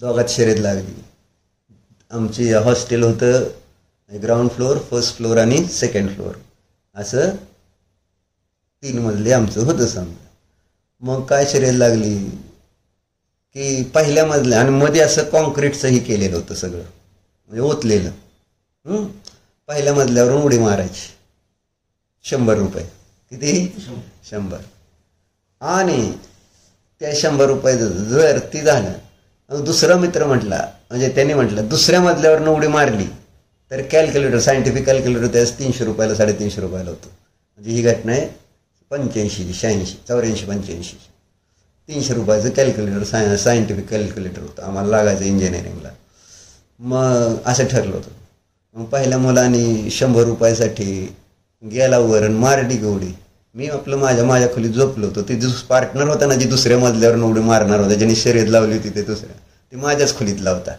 दोघात शर्यत लागली. आमची हॉस्टेल होतं ग्राउंड फ्लोअर, फर्स्ट फ्लोअर आणि सेकंड फ्लोअर, असं 3 मजली आमचं होतं समजा. मग काय शर्यत लागली की पहिल्या मजल्या आणि मध्ये असं कॉन्क्रीटचंही केलेलं होतं सगळं, म्हणजे ओतलेलं. पहिल्या मजल्यावरून उडी मारायची, 100 रुपये. किती, 100. आणि त्या 100 रुपये जर ती झालं, दुसरा मित्र म्हटला, म्हणजे त्यांनी म्हटलं दुसऱ्या मजल्यावरनं उडी मारली तर कॅल्क्युलेटर, सायंटिफिक कॅल्क्युलेटर त्यास 300 रुपयाला 350 रुपयाला होतं. म्हणजे ही घटना आहे 85, 86, 84, 85. 300 रुपयाचं कॅल्क्युलेटर, सायंटिफिक कॅल्क्युलेटर होतं, आम्हाला लागायचं इंजिनिअरिंगला. मग असं ठरलं होतं. मग पहिल्या मुलांनी 100 रुपयासाठी गेला वर आणि मारली गवडी. मी आपलं माझ्या खोलीत झोपलो होतो. ते जो पार्टनर होता ना, जी दुसऱ्या मजल्यावर उडी मारणार होता, ज्यांनी शर्यत लावली होती ते दुसऱ्या, ते माझ्याच खोलीतला होता.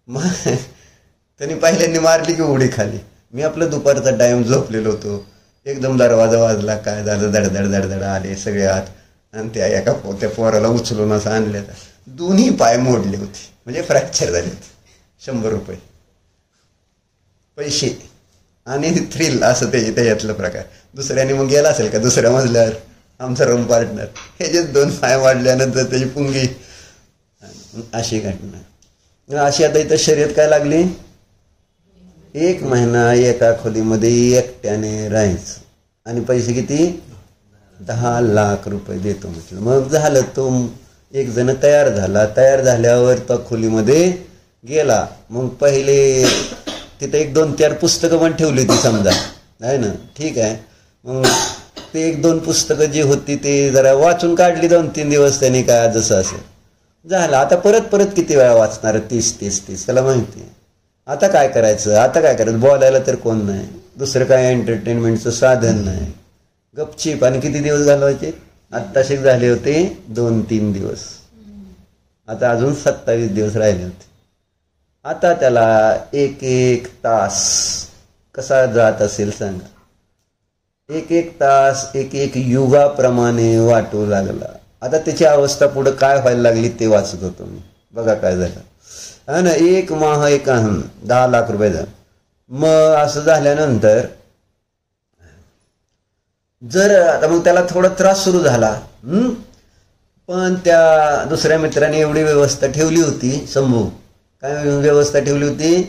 मग त्यांनी पहिल्यांदा मारली की उडी खाली. मी आपलं दुपारचा टाइम झोपलेलो होतो. एकदम दरवाजा वाजला, काय झालं, धडधड धडधड आले सगळे आत आणि त्या पोराला उचलून असं आणले. दोन्ही पाय मोडले होते, म्हणजे फ्रॅक्चर झाले होते. 100 रुपये पैसे आणि थ्रिल असं त्याच्यातलं प्रकार. दुसऱ्याने मग गेला असेल का दुसऱ्या मजल्यावर आमचा रूम पार्टनर, हे जे 2 पाय वाढल्यानंतर त्याची पुंगी. अशी घटना. अशी आता इथं शर्यत काय लागली, 1 महिना एका खोलीमध्ये एकट्याने राहायचं आणि पैसे किती, 10 लाख रुपये देतो म्हटलं. मग झालं, तो एक जण तयार झाला. तयार झाल्यावर तो खोलीमध्ये गेला. मग पहिले तिथं 1-2-4 पुस्तकं पण ठेवली होती समजा, आहे ना, ठीक आहे. मग ते 1-2 पुस्तकं जी होती ते जरा वाचून काढली 2-3 दिवस त्यांनी, काय जसं असं झालं. आता परत किती वेळा वाचणार, 30 त्याला माहिती आहे. आता काय करायचं, बोलायला तर कोण नाही, दुसरं काय एंटरटेनमेंटचं साधन नाही. गपचीप. आणि किती दिवस घालवायचे, आत्ताशे झाले होते 2-3 दिवस, आता अजून 27 दिवस राहिले होते. आता त्याला 1-1 तास कसा जात असेल सांगा. 1-1 तास 1-1 युगाप्रमाणे वाटू लागला. आता त्याची अवस्था पुढे काय व्हायला लागली ते वाचत होतो मी. बघा काय झालं, हा ना. 1 माह 1 अहम 10 लाख रुपये झालं. मग असं झाल्यानंतर आता मग त्याला थोडा त्रास सुरू झाला. पण त्या दुसऱ्या मित्राने एवढी व्यवस्था ठेवली होती, शंभू, काय व्यवस्था ठेवली होती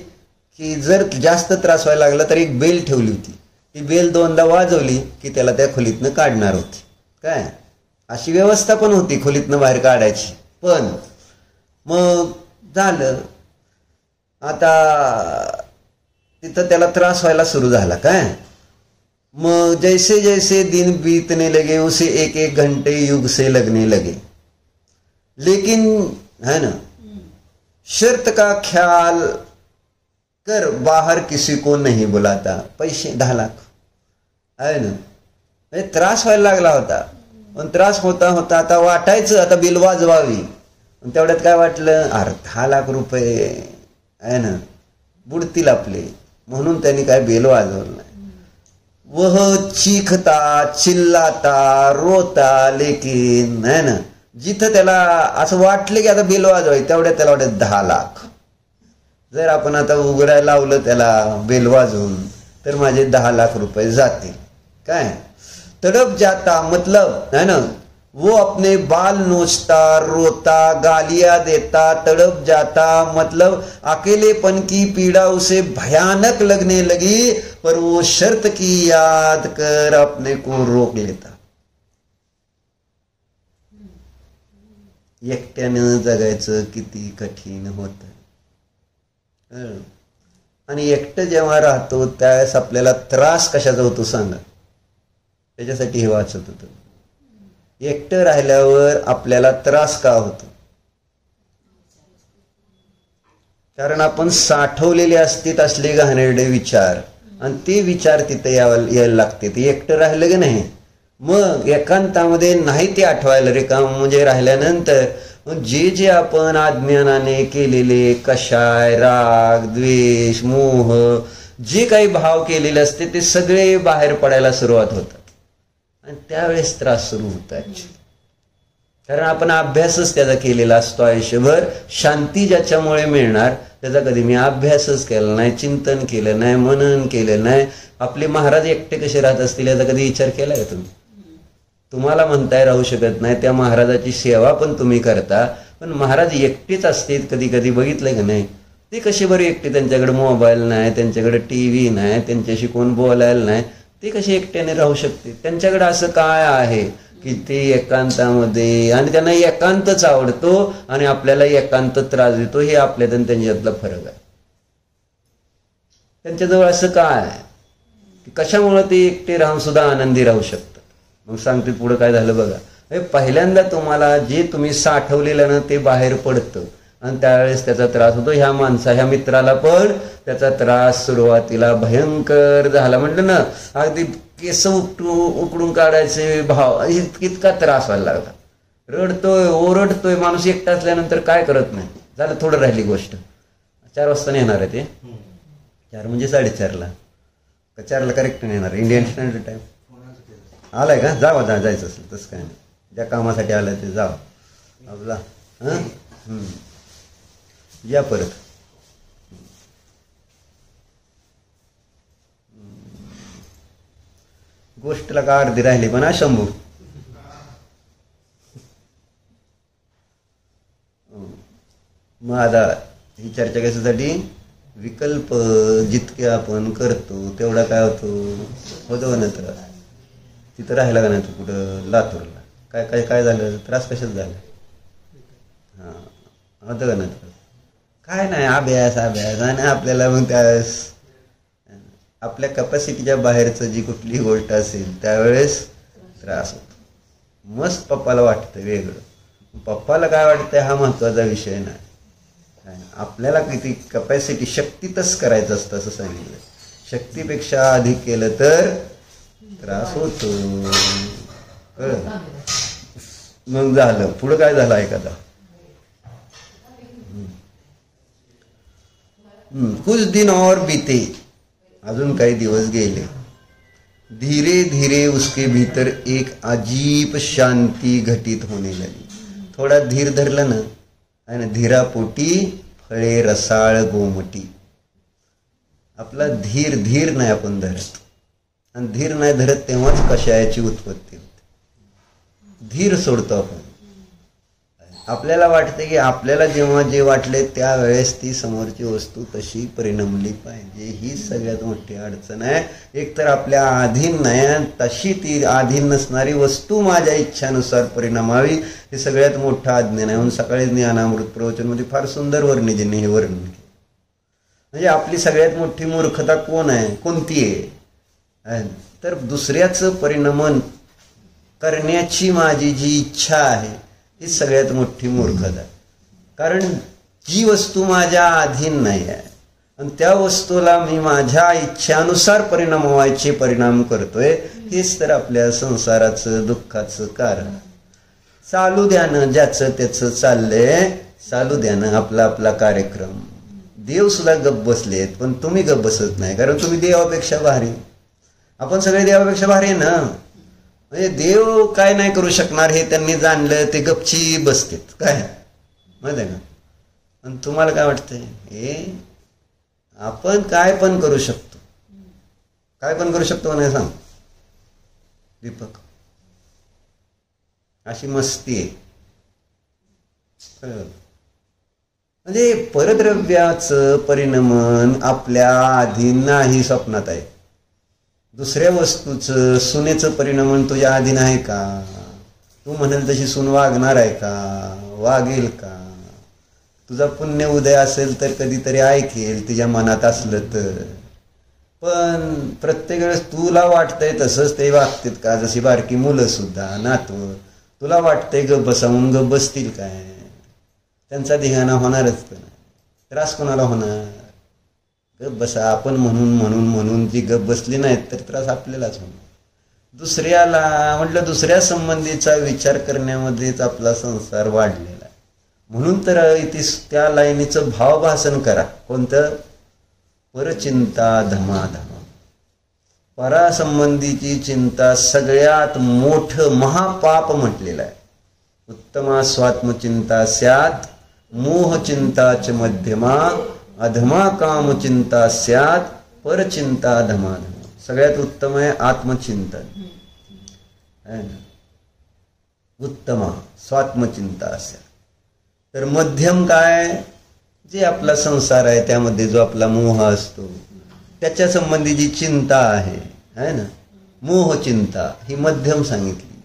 की जर जास्त त्रास व्हायला लागला तर एक बेल ठेवली होती. ती बेल 2दा वाजवली की त्याला त्या खोलीतनं काढणार होती. काय अशी व्यवस्था पण होती खोलीतनं बाहेर काढायची. पण मग झालं, आता तिथं त्याला त्रास व्हायला सुरू झाला. काय मग जैसे जैसे दिन बीतने लगे उसे 1-1 घंटे युग से लगने लगे. लेकिन है ना, शर्त का ख्याल कर, बाहर किसी को नहीं बुलाता. पैसे 10 लाख आहे ना. त्रास व्हायला लागला होता. पण त्रास होता आता वाटायचं आता बिल वाजवावी. तेवढ्यात काय वाटलं, अरे 10 लाख रुपये आहे ना बुडतील आपले, म्हणून त्यांनी काय बेल वाजवलं नाही. वह चीखता चिल्लाता रोता, लेकिन है ना, जिथं त्याला असं वाटलं की आता बिल वाजवाय तेवढ्यात त्याला वाटत 10 लाख. जर आपण आता उघडायला लावलं त्याला बेल वाजवून तर माझे 10 लाख रुपये जातील. काय तड़प जाता मतलब है ना, वो अपने बाल नोचता, रोता, गालियां देता, तड़प जाता, मतलब अकेलेपन की पीड़ा उसे भयानक लगने लगी. पर वो शर्त की याद कर अपने को रोक लेता. एकट्यानं जगायचं किती कठीण होतं. आणि एकटं जेव्हा राहतो त्यावेळेस आपल्याला त्रास कशाचा होतो सांगा. त्याच्यासाठी हे वाचत होतं. एकटं राहिल्यावर आपल्याला त्रास का होतो, कारण आपण साठवलेले असले घाणेरडे विचार आणि ते विचार तिथे यायला लागते. ते एकटं राहिलं की नाही, मग एकांतामध्ये नाही ते आठवायला रिकाम म्हणजे राहिल्यानंतर जे आपण अज्ञानाने केलेले कषाय, राग, द्वेष, मोह, जे काही भाव केलेले असते ते सगळे बाहेर पडायला सुरुवात होतात. आणि त्यावेळेस त्रास सुरू होतात. कारण आपण अभ्यासच त्याचा केलेला असतो आयुष्यभर. शांती ज्याच्यामुळे मिळणार त्याचा कधी मी अभ्यासच केला नाही, चिंतन केलं नाही, मनन केलं नाही. आपले महाराज एकटे कसे राहत असतील याचा कधी विचार केला का तुम्ही? तुम्हाला म्हणताय राहू शकत नाही, त्या महाराजाची सेवा पण तुम्ही करता, पण महाराज एकटेच असते कधी कधी बघितलंय का नाही? ते कसे बरे एकटे, त्यांच्याकडे मोबाईल नाही, त्यांच्याकडे टीव्ही नाही, त्यांच्याशी कोण बोलायला नाही, ते कसे एकट्याने राहू शकते? त्यांच्याकडे असं काय आहे की ते एकांतामध्ये, आणि त्यांना एकांतच आवडतो आणि आपल्याला एकांत त्रास देतो. हे आपल्यात आणि त्यांच्यातला फरक आहे. त्यांच्याजवळ असं काय आहे की कशामुळे ते एकटे राहून सुद्धा आनंदी राहू शकतात. मग सांगते पुढे काय झालं बघा. पहिल्यांदा तुम्हाला जे तुम्ही साठवलेलं ना ते बाहेर पडतं आणि त्यावेळेस त्याचा त्रास होतो. ह्या मित्राला पण त्याचा त्रास सुरुवातीला भयंकर झाला. म्हटलं ना, अगदी केस उकडून काढायचे भाव, इतका त्रास व्हायला लागला. रडतोय, ओरडतोय. माणूस एकटा असल्यानंतर काय करत नाही. झालं, थोडं राहिली गोष्ट. 4 वाजता येणार आहे ते. 4 म्हणजे 4:30ला का 4ला करेक्ट नाही येणार इंडियन स्टँडर्ड टाईम आलाय का जावा जायचं असेल तसं काय नाही ज्या कामासाठी आलं ते जावं आपला हां या परत गोष्टला का अर्धी राहिली पण शंभू मग आता ही चर्चा कशासाठी विकल्प जितके आपण करतो तेवढा काय होतो ना त्रास तिथं राहिला का नाही तू कुठं लातूरला काय काय काय झालं त्रास कशाच झाला हां होतं का नाही त्रास काय नाही अभ्यास आणि आपल्याला मग त्यावेळेस आपल्या कॅपॅसिटीच्या बाहेरचं जी कुठली गोष्ट असेल त्यावेळेस त्रास होतो मस्त पप्पाला वाटतं वेगळं पप्पाला काय वाटतंय हा महत्त्वाचा विषय नाही आपल्याला किती कॅपॅसिटी शक्तीतच करायचं असतं असं सांगितलं शक्तीपेक्षा अधिक केलं तर त्रास होतो कळलं मग झालं पुढं काय झालं एखादा कुछ दिन और बीते अजून काही दिवस गेले धीरे धीरे उसके भीतर एक अजीब शांती घटित होने लगी थोडा धीर धरला ना आहे ना धीरापोटी फळे रसाळ गोमटी आपला धीर नाही आपण धरत आणि धीर नाही धरत तेव्हाच कषायाची उत्पत्ती होते धीर सोडतो आपण आपल्याला वाटते की आपल्याला जेव्हा जे वाटले त्यावेळेस ती समोरची वस्तू तशी परिणमली पाहिजे ही सगळ्यात मोठी अडचण आहे एकतर आपल्या अधीन नाही तशी ती अधीन नसणारी वस्तू माझ्या इच्छानुसार परिणामावी हे सगळ्यात मोठं आज्ञान आहे म्हणून सकाळी ज्ञानामृत प्रवचनमध्ये फार सुंदर वर्णिजींनी हे वर्णन केलं म्हणजे आपली सगळ्यात मोठी मूर्खता कोणती आहे तर दुसऱ्याचं परिणमन करण्याची माझी जी इच्छा आहे ही सगळ्यात मोठी मूर्खता कारण जी वस्तू माझ्या अधीन नाही आहे आणि त्या वस्तूला मी माझ्या इच्छानुसार परिणाम व्हायचे परिणाम करतोय हेच तर आपल्या संसाराचं दुःखाचं कारण चालू द्यानं ज्याचं त्याचं चाललंय चालू द्यानं आपला कार्यक्रम देव सुद्धा गप्प बसलेत पण तुम्ही गप्प बसत नाही कारण तुम्ही देवापेक्षा भारी आपण सगळे देवापेक्षा भारी आहे ना म्हणजे देव काय नाही करू शकणार हे त्यांनी जाणलं ते गपची बसतेत काय माहिती आहे का आणि तुम्हाला काय वाटतंय हे आपण काय पण करू शकतो नाही सांग दीपक अशी मस्ती आहे म्हणजे परद्रव्याचं परिणमन आपल्या अधीन नाही स्वप्नात आहे दुसऱ्या वस्तूचं सुनेचं परिणामन तुझ्या अधीन आहे का तू म्हणाल तशी सून वागणार आहे का वागेल का तुझा पुण्य उदय असेल तर कधीतरी ऐकेल तुझ्या मनात असलं तर पण प्रत्येक वेळेस तुला वाटतंय तसंच ते वागतात का जशी बारकी मुलं सुद्धा नातू तुला वाटतंय गप बसावून गप बसतील काय त्यांचा धिंगाणा होणारच तर त्रास कोणाला होणार गप बसा आपण म्हणून जी गप बसली नाहीत तर त्रास आपल्यालाच होणार दुसऱ्याला म्हटलं दुसऱ्या संबंधीचा विचार करण्यामध्येच आपला संसार वाढलेला आहे म्हणून तर त्या लाईनीचं भावभाषण करा कोणतं परचिंता धमाधमा परासंबंधीची चिंता सगळ्यात मोठं महापाप म्हटलेलं आहे उत्तमा स्वात्मचिंता स्यात् मोहचिंताच मध्यमा अधमा काम चिंता स्यात् परचिंता धमाधमा सगळ्यात उत्तम आहे आत्मचिंतन है ना उत्तमा स्वात्मचिंता स्यात् तर मध्यम काय जे आपला संसार आहे त्यामध्ये जो आपला मोह असतो त्याच्या संबंधी जी चिंता आहे ना मोहचिंता ही मध्यम सांगितली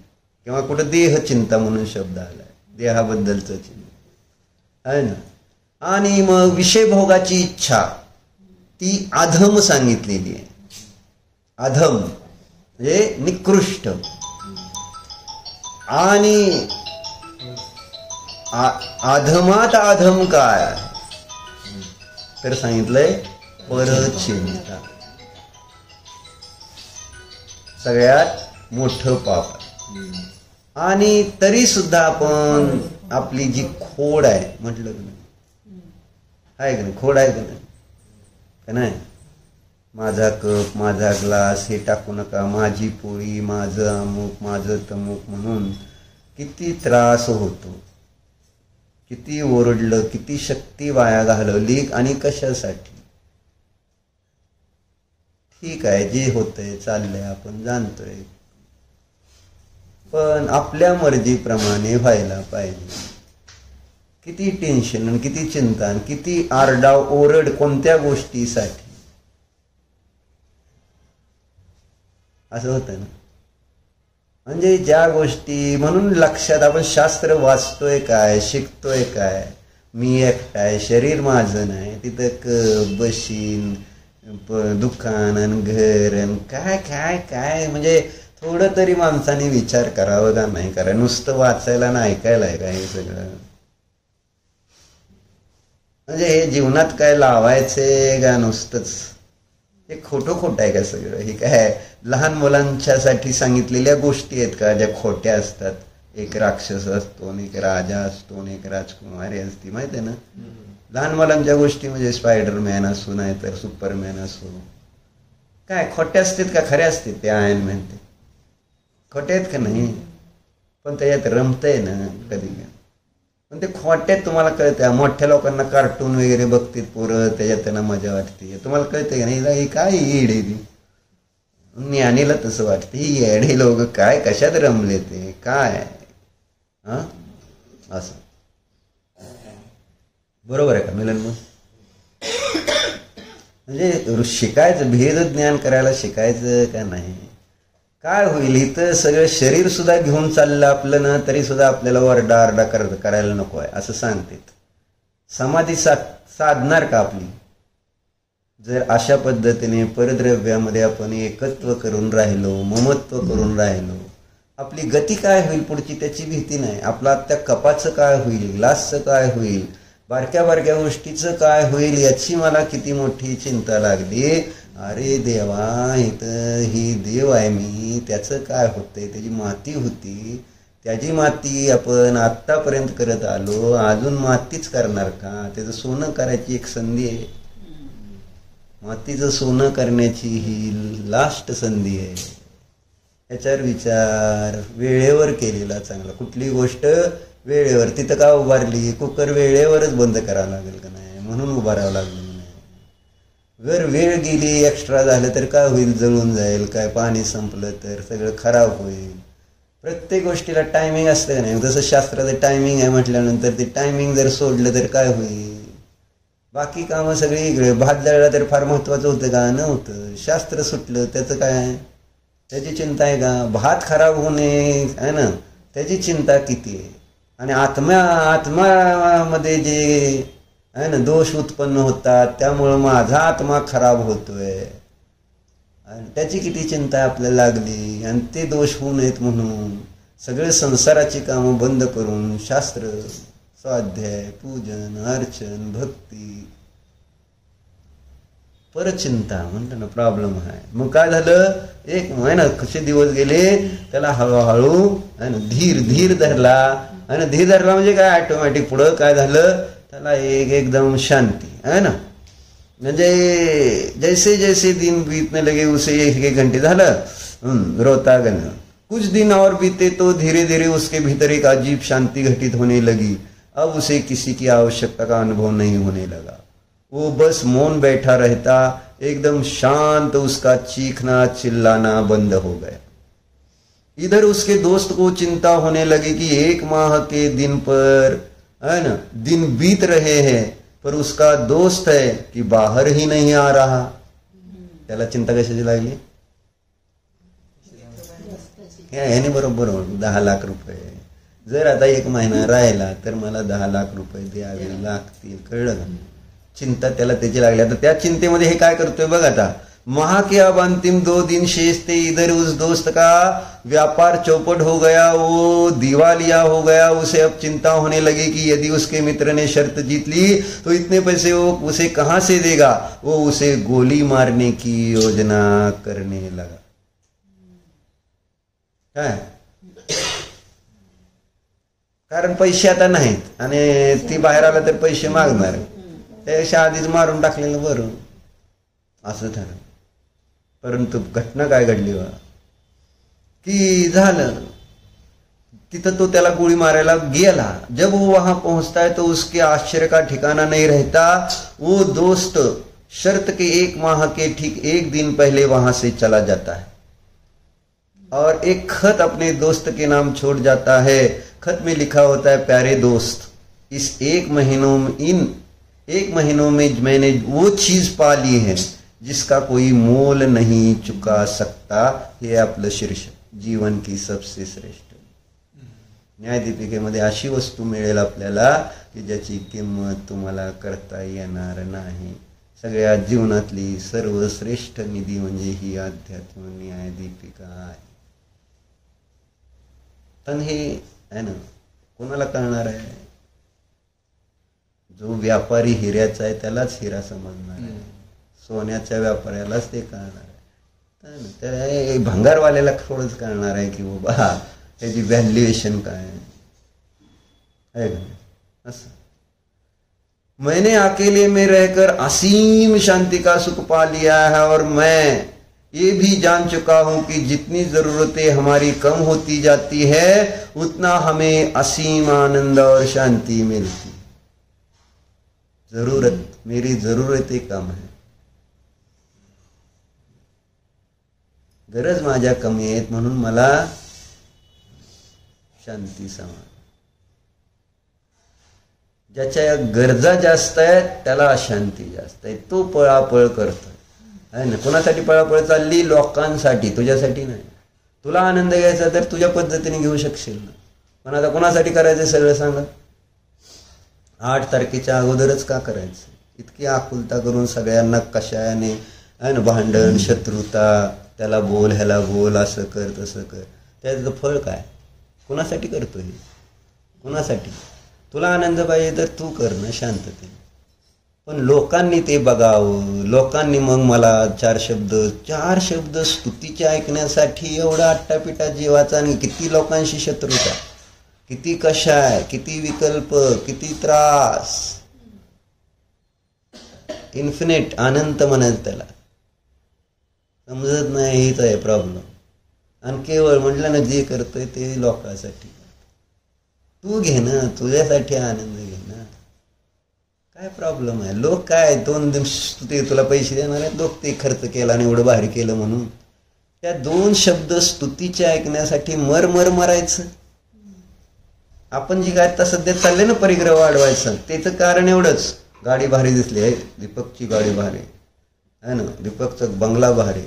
किंवा कुठं देहचिंता म्हणून शब्द आलाय देहाबद्दलचं चिंता आहे ना आणि मग विषयभोगाची इच्छा ती अधम सांगितलेली आहे अधम म्हणजे निकृष्ट आणि अधमात अधम काय तर सांगितलंय परचिंता सगळ्यात मोठं पाप आणि तरी सुद्धा आपण आपली जी खोड आहे म्हटलं की नाही आहे का नाही खोड आहे का नाही माझा कप, माझा ग्लास, हे टाकू नका, माझी पोळी, माझं अमुक, माझं तमुक म्हणून किती त्रास होतो, किती ओरडलं, किती शक्ती वाया घालवली आणि कशासाठी. ठीक आहे, जे होतंय चाललंय आपण जाणतोय, पण आपल्या मर्जीप्रमाणे व्हायला पाहिजे. किती टेन्शन आणि किती चिंता आणि किती आरडा ओरड कोणत्या गोष्टीसाठी, असं होतं ना. म्हणजे ज्या गोष्टी, म्हणून लक्षात आपण शास्त्र वाचतोय काय, शिकतोय काय, मी एकटाय, शरीर माझं नाही, तिथं बशीन दुकान आणि घर आणि काय काय काय, म्हणजे थोडं तरी माणसाने विचार करावं का नाही करा. नुसतं वाचायला ना ऐकायला आहे का हे सगळं. म्हणजे हे जीवनात काय लावायचे का नुसतंच हे खोटं आहे का सगळं. हे काय लहान मुलांच्यासाठी सांगितलेल्या गोष्टी आहेत का ज्या खोट्या असतात. एक राक्षस असतो, एक राजा असतो, एक राजकुमारी असती, माहिती आहे ना. लहान मुलांच्या गोष्टी म्हणजे स्पायडरमॅन असो नाही तर सुपरमॅन असो, काय खोट्या असतात का खऱ्या असतात. ते आयर्न मॅन ते खोटे आहेत का नाही, पण त्याच्यात रमतंय ना कधी. पण ते खोट्यात तुम्हाला कळतं. मोठ्या लोकांना कार्टून वगैरे बघतील पोरं, त्याच्यात त्यांना मजा वाटते. तुम्हाला कळतं का नाही काय येडे ती. ज्ञानीला तसं वाटतं ही येडे लोक काय कशात रमले ते काय. हा असं बरोबर आहे का मिलन. मग म्हणजे शिकायचं, भेद ज्ञान करायला शिकायचं का नाही. काय होईल इथं सगळं शरीर सुद्धा घेऊन चाललं आपलं ना, तरी सुद्धा आपल्याला ओरडा करायला नको आहे असं सांगते. समाधी साधणार का आपली जर अशा पद्धतीने परद्रव्यामध्ये आपण एकत्व करून राहिलो, ममत्व करून राहिलो. आपली गती काय होईल पुढची त्याची भीती नाही. आपला त्या कपाचं काय होईल, ग्लासचं काय होईल, बारक्या बारक्या गोष्टीचं काय होईल याची मला किती मोठी चिंता लागली. अरे देवा, इथं ही देव आहे मी, त्याचं काय होतंय, त्याची माती होती, त्याची माती आपण आत्तापर्यंत करत आलो, अजून मातीच करणार का. त्याचं सोनं करायची एक संधी आहे. मातीचं सोनं करण्याची ही लास्ट संधी आहे. याच्यावर विचार वेळेवर केलेला चांगला. कुठली गोष्ट वेळेवर. तिथं का उभारली, कुकर वेळेवरच बंद करावं लागेल का नाही, म्हणून उभारावं लागलं. जर वेळ गेली, एक्स्ट्रा झालं तर काय होईल, जळून जाईल. काय पाणी संपलं तर सगळं खराब होईल. प्रत्येक गोष्टीला टायमिंग असतं का नाही. जसं शास्त्राचं टायमिंग आहे म्हटल्यानंतर ते टायमिंग जर सोडलं तर काय होईल. बाकी कामं सगळी इकडे. भात जळला तर फार महत्वाचं होतं का, नव्हतं. शास्त्र सुटलं त्याचं काय, त्याची चिंता आहे का. भात खराब होणे आहे ना, त्याची चिंता किती आहे. आणि आत्मामध्ये जे आहे ना दोष उत्पन्न होतात, त्यामुळं माझा आत्मा खराब होतोय आणि त्याची किती चिंता आपल्याला लागली. आणि ते दोष होऊ नयेत म्हणून सगळे संसाराची कामं बंद करून शास्त्र, स्वाध्याय, पूजन, अर्चन, भक्ती, परचिंता म्हणतं ना प्रॉब्लेम आहे. मग काय झालं, एक महिना कसे दिवस गेले, त्याला हळूहळू आहे ना धीर धरला. आणि धीर धरला म्हणजे काय, ऑटोमॅटिक पुढं काय झालं, त्याला एकदम शांती है ना. म्हणजे जैसे जैसे दिन बीतने लगे उसे एक घंटे झालं रोता गन. कुछ दिन और बीते तो धीरे धीरे उसके भीतर एक अजीब शांति घटित होने लगी. अब उसे किसी की आवश्यकता का अनुभव नहीं होने लगा. वो बस मौन बैठा रहता, एकदम शांत. उसका चीखना चिल्लाना बंद हो गया. इधर उसके दोस्त को चिंता होने लगी कि 1 माह के दिन पर है ना दिन बीत रहे हैं, पर उसका दोस्त है कि बाहर ही नहीं आ रहा. त्याला चिंता कशाची लागली. याने बरोबर 10 लाख रुपये. जर आता 1 महिना राहिला तर मला 10 लाख रुपये द्यावे लागतील. कळलं का. चिंता त्याला त्याची लागली. आता त्या चिंतेमध्ये हे काय करतोय बघ. आता माह के अब अंतिम 2 दिन शेष थे. इधर उस दोस्त का व्यापार चौपट हो गया, वो दिवालिया हो गया. उसे अब चिंता होने लगी कि यदि उसके मित्र ने शर्त जीत ली तो इतने पैसे वो उसे कहां से देगा. वो उसे गोली मारने की योजना करने लगा. काय कारण पैसे आता नाहीत आणि ती बाहेर आला तर पैसे मागणार. त्यापेक्षा आधीच मारून टाकलेलं बरं असं ठरलं. परंतु घटना काय घडली बा की झालं तिथं तो त्याला गोळी मारायला गेला. जब वो वहां पहुंचता है तो उसके आश्चर्य का ठिकाना नहीं रहता. वो दोस्त शर्त के 1 माह के ठीक 1 दिन पहले वहां से चला जाता है और एक खत अपने दोस्त के नाम छोड़ जाता है. खत में लिखा होता है, प्यारे दोस्त, इस 1 महीनों में मैंने वो चीज पा ली है जिसका कोई मोल नहीं चुका सकता. हे आपलं शीर्षक, जीवन की सबसे श्रेष्ठ. न्यायदीपिकेमध्ये अशी वस्तू मिळेल आपल्याला की ज्याची किंमत तुम्हाला करता येणार नाही. सगळ्या जीवनातली सर्वश्रेष्ठ निधी म्हणजे ही अध्यात्म न्यायदीपिका आहे. पण हे आहे ना, कोणाला कळणार आहे? जो व्यापारी हिऱ्याचा आहे त्यालाच हिरा समजणार आहे. सोन्याच्या व्यापाऱ्यालाच ते कळणार आहे. त्या भंगारवाल्याला थोडंच कळणार आहे की बाबा त्याची व्हॅल्युएशन काय आहे का. असं मैंने अकेले में रहकर असीम शांति का सुख पा लिया है और मैं ये भी जान चुका हूं कि जितनी जरूरतें हमारी कम होती जाती है उतना हमें असीम आनंद और शांति मिलती. मेरी जरूरतें कम है, गरज माझ्या कमी आहेत म्हणून मला शांती समान. ज्याच्या गरजा जास्त आहेत त्याला अशांती जास्त आहे. तो पळापळ करतो आहे ना. कोणासाठी पळापळ चालली? लोकांसाठी, तुझ्यासाठी नाही. तुला आनंद घ्यायचा तर तुझ्या पद्धतीने घेऊ शकशील ना. पण आता कोणासाठी करायचं सगळं सांगा. 8 तारखेच्या अगोदरच का करायचं? इतकी आकुलता करून सगळ्यांना कशाने आहे ना, भांडण, शत्रुता, त्याला बोल, ह्याला बोल, असं कर तसं कर. त्याचं फळ काय? कुणासाठी करतो हे? कुणासाठी? तुला आनंद पाहिजे तर तू कर ना शांततेने. पण लोकांनी ते बघावं. लोकांनी मग मला 4 शब्द स्तुतीचे ऐकण्यासाठी एवढा अट्टापिटा जीवाचा, आणि किती लोकांशी शत्रुता, किती कशाय, किती विकल्प, किती त्रास. इन्फिनिट अनंत म्हणायचं त्याला. समजत नाही, हेच आहे प्रॉब्लेम. आणि केवळ म्हटलं ना, जे करतोय ते लोकांसाठी. तू घे ना, तुझ्यासाठी आनंद घे ना. काय प्रॉब्लेम आहे? लोक काय 2 स्तुती तुला पैसे देणार आहेत, लोक ते खर्च केला आणि एवढं भारी केलं म्हणून. त्या 2 शब्द स्तुतीचे ऐकण्यासाठी मरायचं. आपण जी काय आता सध्या चालले ना परिग्रह वाढवायचं, त्याचं कारण एवढंच. गाडी भारी दिसली आहे, दीपकची गाडी भारी आहे ना, दीपकचा बंगला भारी.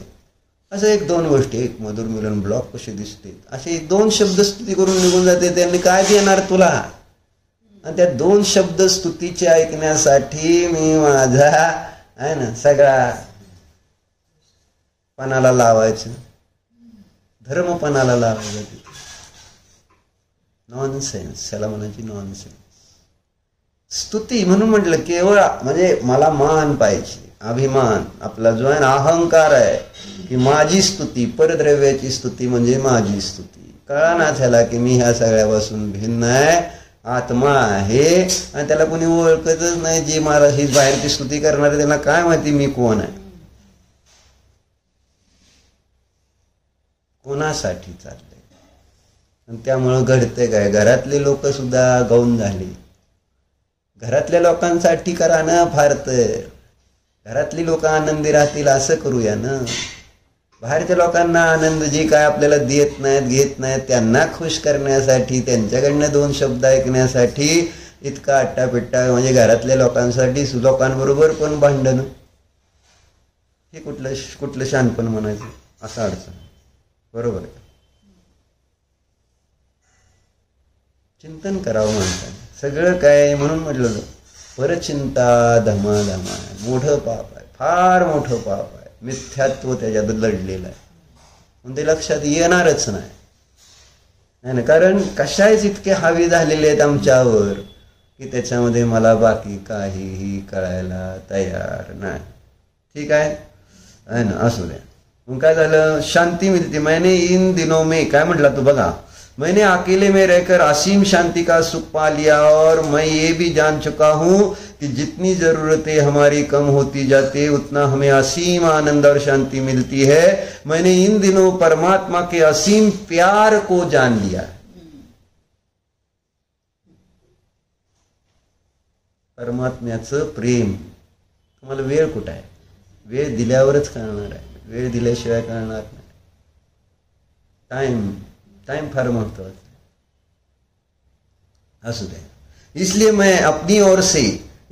असं 1-2 गोष्टी, एक मधुर मिलन ब्लॉक कसे दिसते, असे 2 शब्द स्तुती करून निघून जाते. त्यांनी काय देणार तुला? आणि त्या 2 शब्द स्तुतीचे ऐकण्यासाठी मी माझा आहे ना सगळा पणाला लावायचं, धर्मपणाला लावायचं. नॉनसेन्स, त्याला म्हणायची नॉनसेन्स. स्तुती म्हणून म्हटलं केवळ म्हणजे मला मान पाहिजे, अभिमान आपला जो आहे ना, अहंकार आहे की माझी स्तुती, परद्रव्याची स्तुती म्हणजे माझी स्तुती. कळा ना त्याला की मी ह्या सगळ्यापासून भिन्न आहे, आत्मा आहे, आणि त्याला कोणी ओळखतच नाही. जी मला ही बाहेरची स्तुती करणारे त्यांना काय माहिती मी कोण आहे, कोणासाठी चाललंय. आणि त्यामुळं घडते काय, घरातले लोक सुद्धा गौण झाले. घरातल्या लोकांसाठी करा ना फार तर, घरातली लोक आनंदी राहतील असं करूया ना. बाहेरच्या लोकांना आनंद जे काय आपल्याला देत नाहीत, घेत नाहीत, त्यांना खुश करण्यासाठी, त्यांच्याकडनं 2 शब्द ऐकण्यासाठी इतका अट्टापिट्टा. म्हणजे घरातल्या लोकांसाठी लोकांबरोबर पण भांडण, हे कुठलं शहाणपण म्हणायचं, असं अडचण. बरोबर आहे. चिंतन करावं माणसाने सगळं काय. म्हणून म्हटलं परचिंता धमाधमा, मोठं पाप आहे, फार मोठं पाप आहे. मिथ्यात्व त्याच्यात लढलेलं आहे, पण ते लक्षात येणारच नाही ना. कारण कशाच इतके हावी झालेले आहेत आमच्यावर की त्याच्यामध्ये मला बाकी काहीही कळायला तयार नाही. ठीक आहे ना, असू द्या. मग काय झालं? शांती मिळते. मैंने इन दिनों में, काय म्हटला तू बघा, मैंने अकेले में रहकर असीम शांति का सुख पा लिया और मैं ये भी जान चुका हूं कि जितनी जरूरतें हमारी कम होती जाती उतना हमें असीम आनंद और शांति मिलती है। मैंने इन दिनों परमात्मा के असीम प्यार को जान लिया। परमात्म्याचं प्रेम तुम्हाला वेळ कुठं आहे? वेळ दिल्यावरच कळणार आहे, वेळ दिल्याशिवाय कळणार नाही। टाइम फार महत्वाचा है। असू दे, इसलिए मैं अपनी ओर से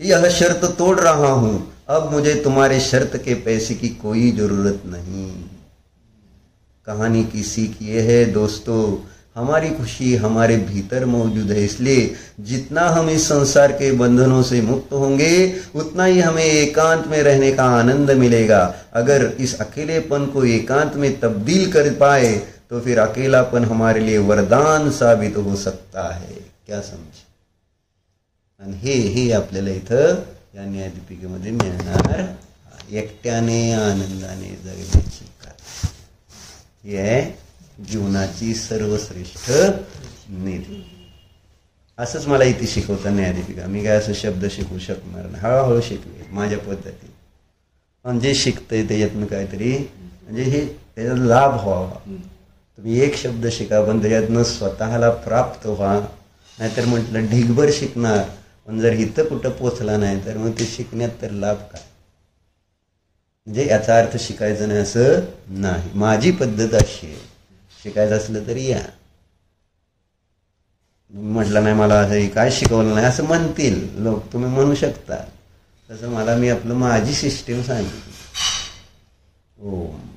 यह शर्त तोड़ रहा हूं, अब मुझे तुम्हारे शर्त के पैसे की कोई जरूरत नहीं। कहानी की सीख ये है दोस्तों, हमारी खुशी हमारे भीतर मौजूद है, इसलिए जितना हम इस संसार के बंधनों से मुक्त होंगे उतना ही हमें एकांत में रहने का आनंद मिलेगा। अगर इस अकेलेपन को एकांत में तब्दील कर पाए तो फिर अकेलापन हमारे लिए वरदान साबित हो सकता है। क्या समझे? आणि हे आपल्याला इथं या न्यायदीपिकेमध्ये मिळणार। एकट्याने आनंदाने जगण्याची कला, ही आहे जीवनाची सर्वश्रेष्ठ निधी। असंच मला इथे शिकवता न्यायदीपिका। मी काय असं शब्द शिकवू शकणार नाही, हळूहळू शिकवे माझ्या पद्धतीने। पण जे शिकतंय त्याच्यातनं काहीतरी म्हणजे हे त्याचा लाभ व्हावा। तुम्ही एक शब्द शिका पण त्याच्यातनं स्वतःला प्राप्त व्हा, नाहीतर म्हटलं ढिगभर शिकणार पण जर इथं कुठं पोचला नाही तर मग ते शिकण्यात तर लाभ काय? म्हणजे याचा अर्थ शिकायचं नाही असं नाही। माझी पद्धत अशी आहे, शिकायचं असलं तरी या। म्हटलं नाही मला असं काय शिकवलं नाही असं म्हणतील लोक, तुम्ही म्हणू शकता तसं मला मी आपलं माझी सिस्टीम सांगितली। ओम